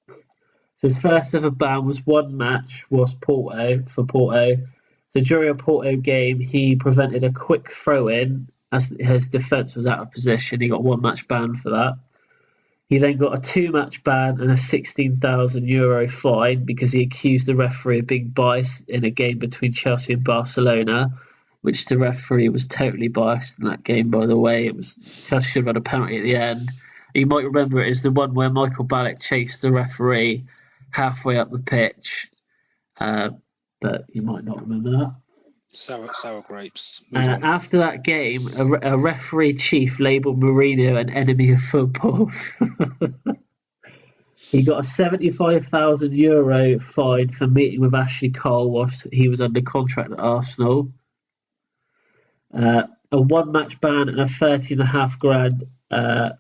So his first ever ban was one match, was Porto. So during a Porto game, he prevented a quick throw-in as his defence was out of position. He got 1 match ban for that. He then got a 2-match ban and a €16,000 fine because he accused the referee of being biased in a game between Chelsea and Barcelona, which the referee was totally biased in that game, by the way. Chelsea should have had a penalty at the end. You might remember it as the one where Michael Ballack chased the referee halfway up the pitch, but you might not remember that. Sour grapes. After that game, a referee chief labelled Mourinho an enemy of football. He got a €75,000 fine for meeting with Ashley Cole whilst he was under contract at Arsenal. A 1-match ban and a $30,500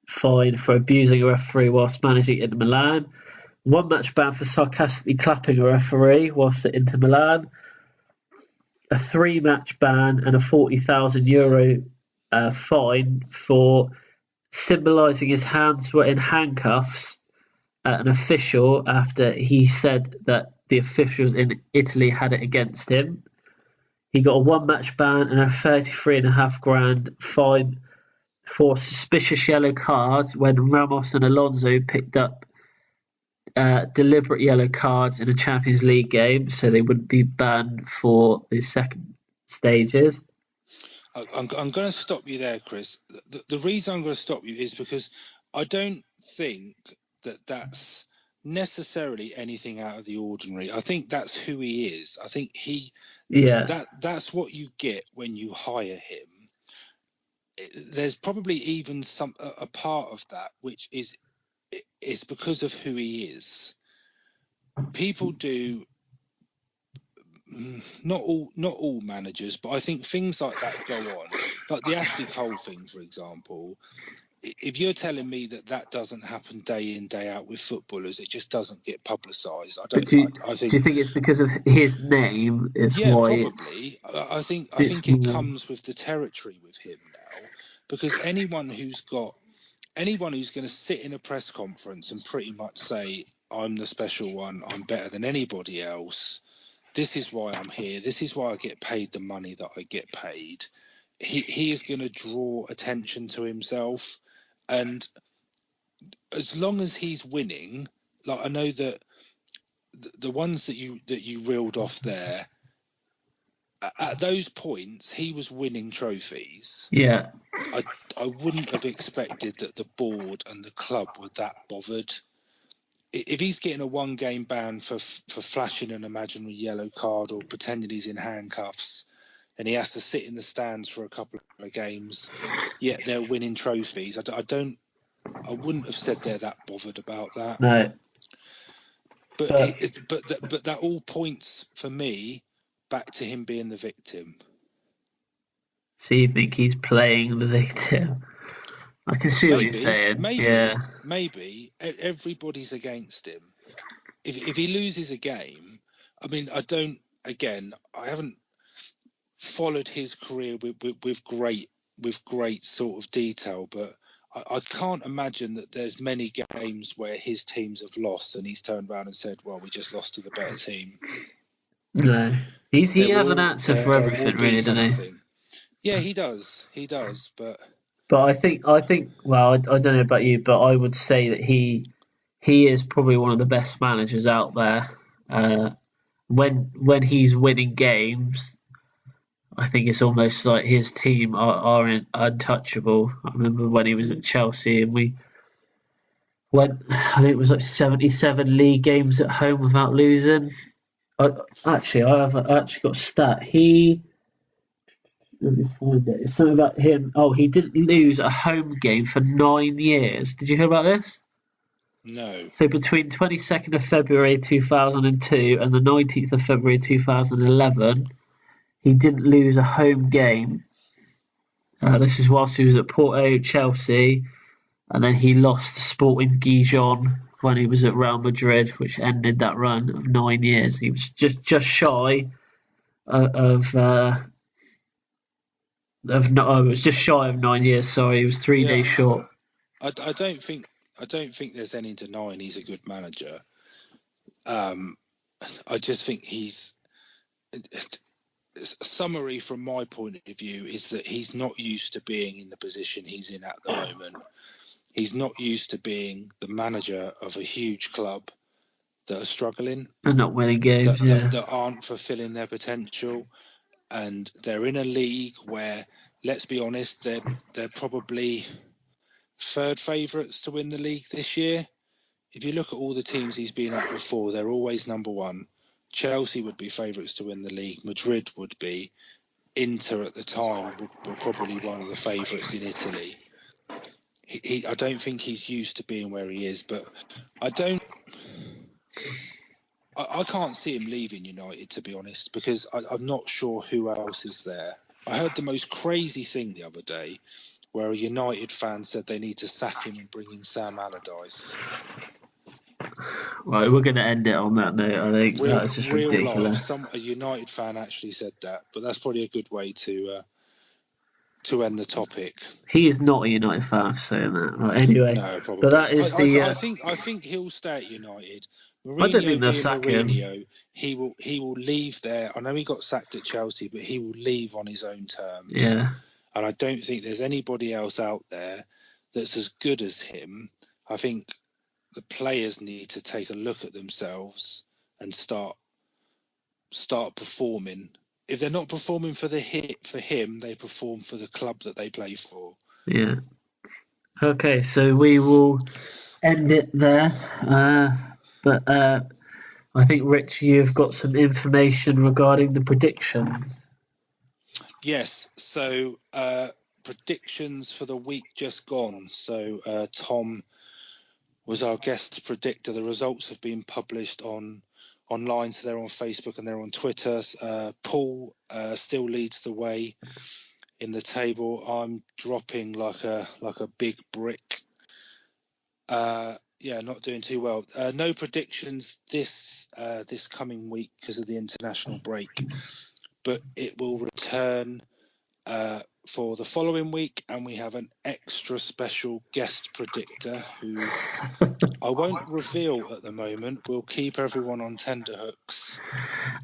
fine for abusing a referee whilst managing Inter Milan. 1-match ban for sarcastically clapping a referee whilst at Inter Milan. A 3-match ban and a €40,000 fine for symbolising his hands were in handcuffs at an official after he said that the officials in Italy had it against him. He got a 1-match ban and a $33,500 fine for suspicious yellow cards when Ramos and Alonso picked up deliberate yellow cards in a Champions League game, so they wouldn't be banned for the second stages. I'm going to stop you there, Chris. The reason I'm going to stop you is because I don't think that that's necessarily anything out of the ordinary. I think that's who he is. I think that's what you get when you hire him. There's probably even a part of that which is because of who he is. People do. Not all managers, but I think things like that go on, like the Ashley Cole thing, for example. If you're telling me that doesn't happen day in, day out with footballers, it just doesn't get publicised. I think. Do you think it's because of his name? Is Yeah, why probably. I think it comes with the territory with him now, because anyone who's going to sit in a press conference and pretty much say, "I'm the special one. I'm better than anybody else. This is why I'm here. This is why I get paid the money that I get paid." He is going to draw attention to himself, and as long as he's winning, like I know that the ones that you reeled off there, at those points he was winning trophies. Yeah. I wouldn't have expected that the board and the club were that bothered. If he's getting a 1-game ban for flashing an imaginary yellow card or pretending he's in handcuffs, and he has to sit in the stands for a couple of games, yet they're winning trophies, I wouldn't have said they're that bothered about that. No. But that all points for me back to him being the victim. So you think he's playing the victim? I can see what you're saying. Maybe everybody's against him. If he loses a game, I mean, I haven't followed his career with great sort of detail, but I can't imagine that there's many games where his teams have lost and he's turned around and said, "Well, we just lost to the better team." No, he has an answer for everything, really, doesn't he? Yeah, he does, but I think well, I don't know about you, but I would say that he is probably one of the best managers out there. When he's winning games, I think it's almost like his team are untouchable. I remember when he was at Chelsea and we went, I think it was like 77 league games at home without losing. I have actually got a stat. Let me find it. It's something about him. Oh, he didn't lose a home game for 9 years. Did you hear about this? No. So between 22nd of February 2002 and the 19th of February 2011, he didn't lose a home game. This is whilst he was at Porto, Chelsea, and then he lost to Sporting Gijon when he was at Real Madrid, which ended that run of 9 years. He was just shy of it was just shy of 9 years. Sorry, he was 3 days short. I don't think there's any denying he's a good manager. I just think a summary from my point of view is that he's not used to being in the position he's in at the moment. He's not used to being the manager of a huge club that are struggling and not winning games, that aren't fulfilling their potential, and they're in a league where, let's be honest, they're probably third favourites to win the league this year. If you look at all the teams he's been at before, they're always number one. Chelsea would be favourites to win the league. Madrid would be. Inter at the time were probably one of the favourites in Italy. I don't think he's used to being where he is, but I can't see him leaving United, to be honest, because I'm not sure who else is there. I heard the most crazy thing the other day where a United fan said they need to sack him and bring in Sam Allardyce. Right, we're going to end it on that note. I think that's just ridiculous. A United fan actually said that, but that's probably a good way to end the topic. He is not a United fan saying that. Right, anyway, no, probably. But that is I think he'll stay at United. Mourinho, I don't think they'll sack him. He will leave there. I know he got sacked at Chelsea, but he will leave on his own terms. Yeah. And I don't think there's anybody else out there that's as good as him. I think the players need to take a look at themselves and start performing. If they're not performing for him, they perform for the club that they play for. Yeah. Okay, so we will end it there. But I think, Rich, you've got some information regarding the predictions. Yes. So predictions for the week just gone. So Tom was our guest predictor. The results have been published online, so they're on Facebook and they're on Twitter. Paul still leads the way in the table. I'm dropping like a big brick. Not doing too well. No predictions this coming week because of the international break, but it will return for the following week, and we have an extra special guest predictor who I won't reveal at the moment. We'll keep everyone on tenterhooks,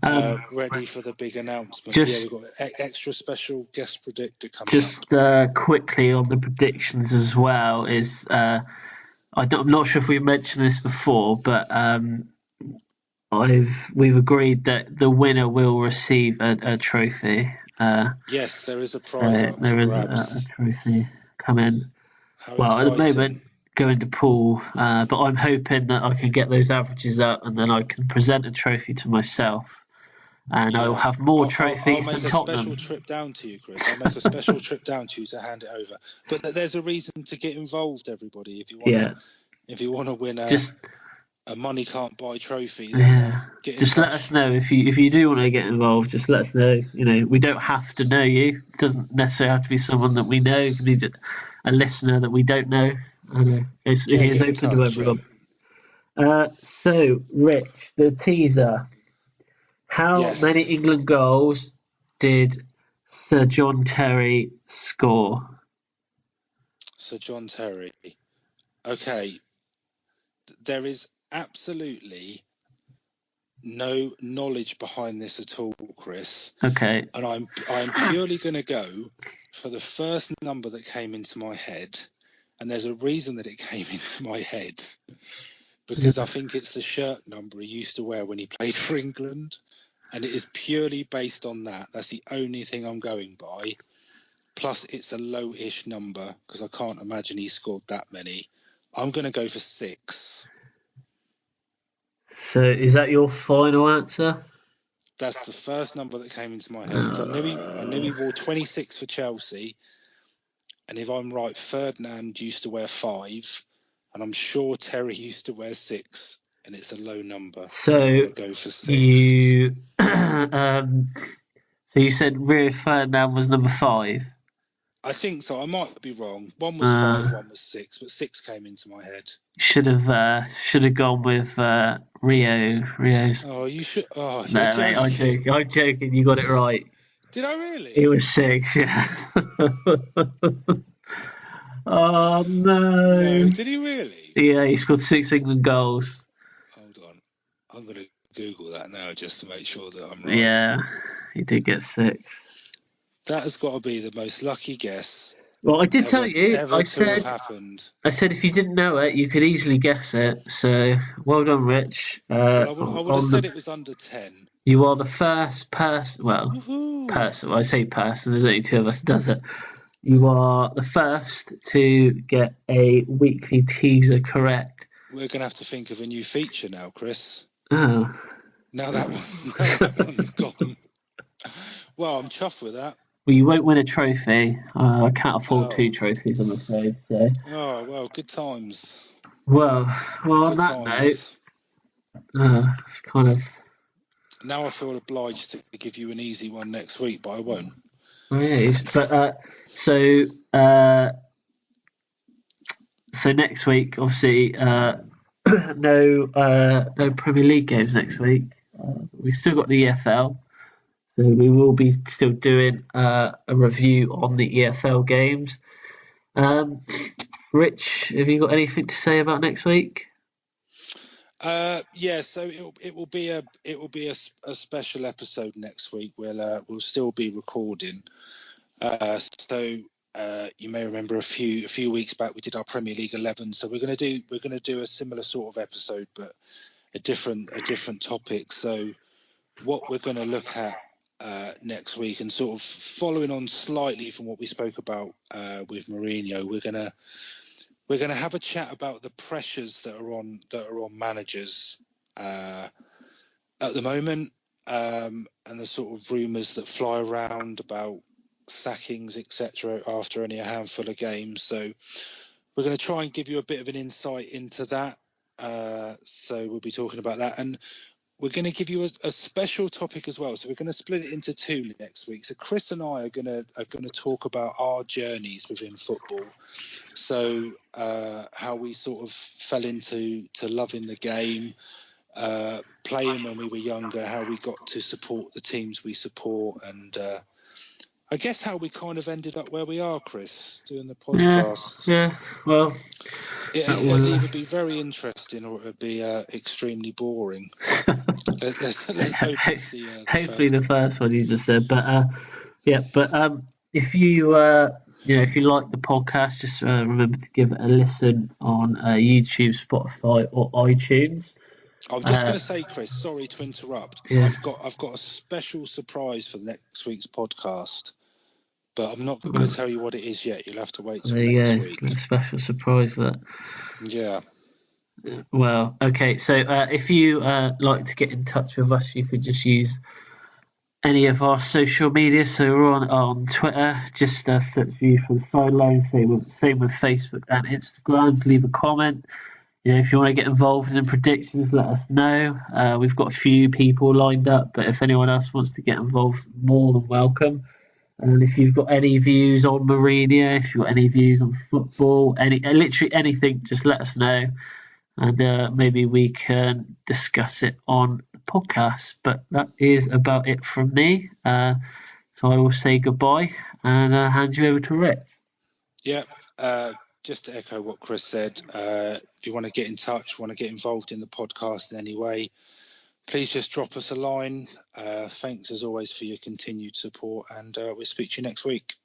ready for the big announcement. We've got an extra special guest predictor coming up. Quickly on the predictions as well is I'm not sure if we mentioned this before, but we've agreed that the winner will receive a trophy. Yes, there is a prize up for grabs. A trophy coming. How well, exciting. At the moment, going to Paul, but I'm hoping that I can get those averages up and then I can present a trophy to myself. And I'll have more trophies than Tottenham. I'll make a special trip down to you, Chris. I'll make a special trip down to you to hand it over. But there's a reason to get involved, everybody. If you want to win a money can't buy trophy, then get in touch. Let us know if you do want to get involved. Just let us know. We don't have to know you. It doesn't necessarily have to be someone that we know. We need a listener that we don't know. It's open to everyone. So, Rich, the teaser. How many England goals did Sir John Terry score? Sir John Terry. Okay. There is absolutely no knowledge behind this at all, Chris. Okay. And I'm purely going to go for the first number that came into my head. And there's a reason that it came into my head. Because I think it's the shirt number he used to wear when he played for England. And it is purely based on that. That's the only thing I'm going by. Plus, it's a low-ish number because I can't imagine he scored that many. I'm going to go for 6. So, is that your final answer? That's the first number that came into my head. I knew he wore 26 for Chelsea. And if I'm right, Ferdinand used to wear 5. And I'm sure Terry used to wear 6. And it's a low number. So I'm going to go for 6. So you said Rio Ferdinand was number 5? I think so. I might be wrong. One was 5, one was 6, but 6 came into my head. Should have gone with Rio. Rio's. Oh, you should. Oh, no, mate, I'm joking. You got it right. Did I really? It was 6. Yeah. Oh no! Did he really? Yeah, he scored 6 England goals. Hold on, I'm gonna Google that now just to make sure that I'm right. Yeah, he did get 6. That has got to be the most lucky guess. Well, I did tell you. I said if you didn't know it, you could easily guess it. So well done, Rich. I would have said it was under 10. You are the first person. Well, person. Well, I say person. There's only 2 of us that does it. You are the first to get a weekly teaser correct. We're going to have to think of a new feature now, Chris. Oh. Now that one's gone. Well, I'm chuffed with that. Well, you won't win a trophy. I can't afford 2 trophies, I'm afraid. So. Oh, well, good times. Well, on that note, it's kind of... Now I feel obliged to give you an easy one next week, but I won't. Oh, yeah, but so next week, obviously, no Premier League games next week. We've still got the EFL, so we will be still doing a review on the EFL games. Rich, have you got anything to say about next week? Yeah, so it will be a special episode next week. We'll still be recording. So you may remember a few weeks back we did our Premier League 11, so we're going to do a similar sort of episode, but a different topic. So what we're going to look at next week, and sort of following on slightly from what we spoke about with Mourinho, we're going to have a chat about the pressures that are on managers at the moment, and the sort of rumours that fly around about sackings, etc., after only a handful of games. So we're going to try and give you a bit of an insight into that. So we'll be talking about that, and we're going to give you a special topic as well. So we're going to split it into two next week. So Chris and I are going to talk about our journeys within football. So how we sort of fell into loving the game, playing when we were younger, how we got to support the teams we support, and I guess how we kind of ended up where we are, Chris, doing the podcast. Yeah. Well, it'll either be very interesting or it'll be extremely boring. Let's hope it's hopefully the first one you just said. But if you if you like the podcast, just remember to give it a listen on YouTube, Spotify, or iTunes. I was just going to say, Chris, sorry to interrupt. Yeah. I've got a special surprise for next week's podcast, but I'm not going to tell you what it is yet. You'll have to wait till next week. A special surprise that. Yeah. Well, okay. So if you like to get in touch with us, you could just use any of our social media. So we're on Twitter. Just search Views from the Sidelines. Same with Facebook and Instagram. Leave a comment. If you want to get involved in predictions, let us know. We've got a few people lined up, but if anyone else wants to get involved, more than welcome. And if you've got any views on Mourinho, if you've got any views on football, literally anything, just let us know. And maybe we can discuss it on the podcast. But that is about it from me. So I will say goodbye and hand you over to Rick. Yeah. Just to echo what Chris said, if you want to get in touch, want to get involved in the podcast in any way, please just drop us a line. Thanks as always for your continued support, and we'll speak to you next week.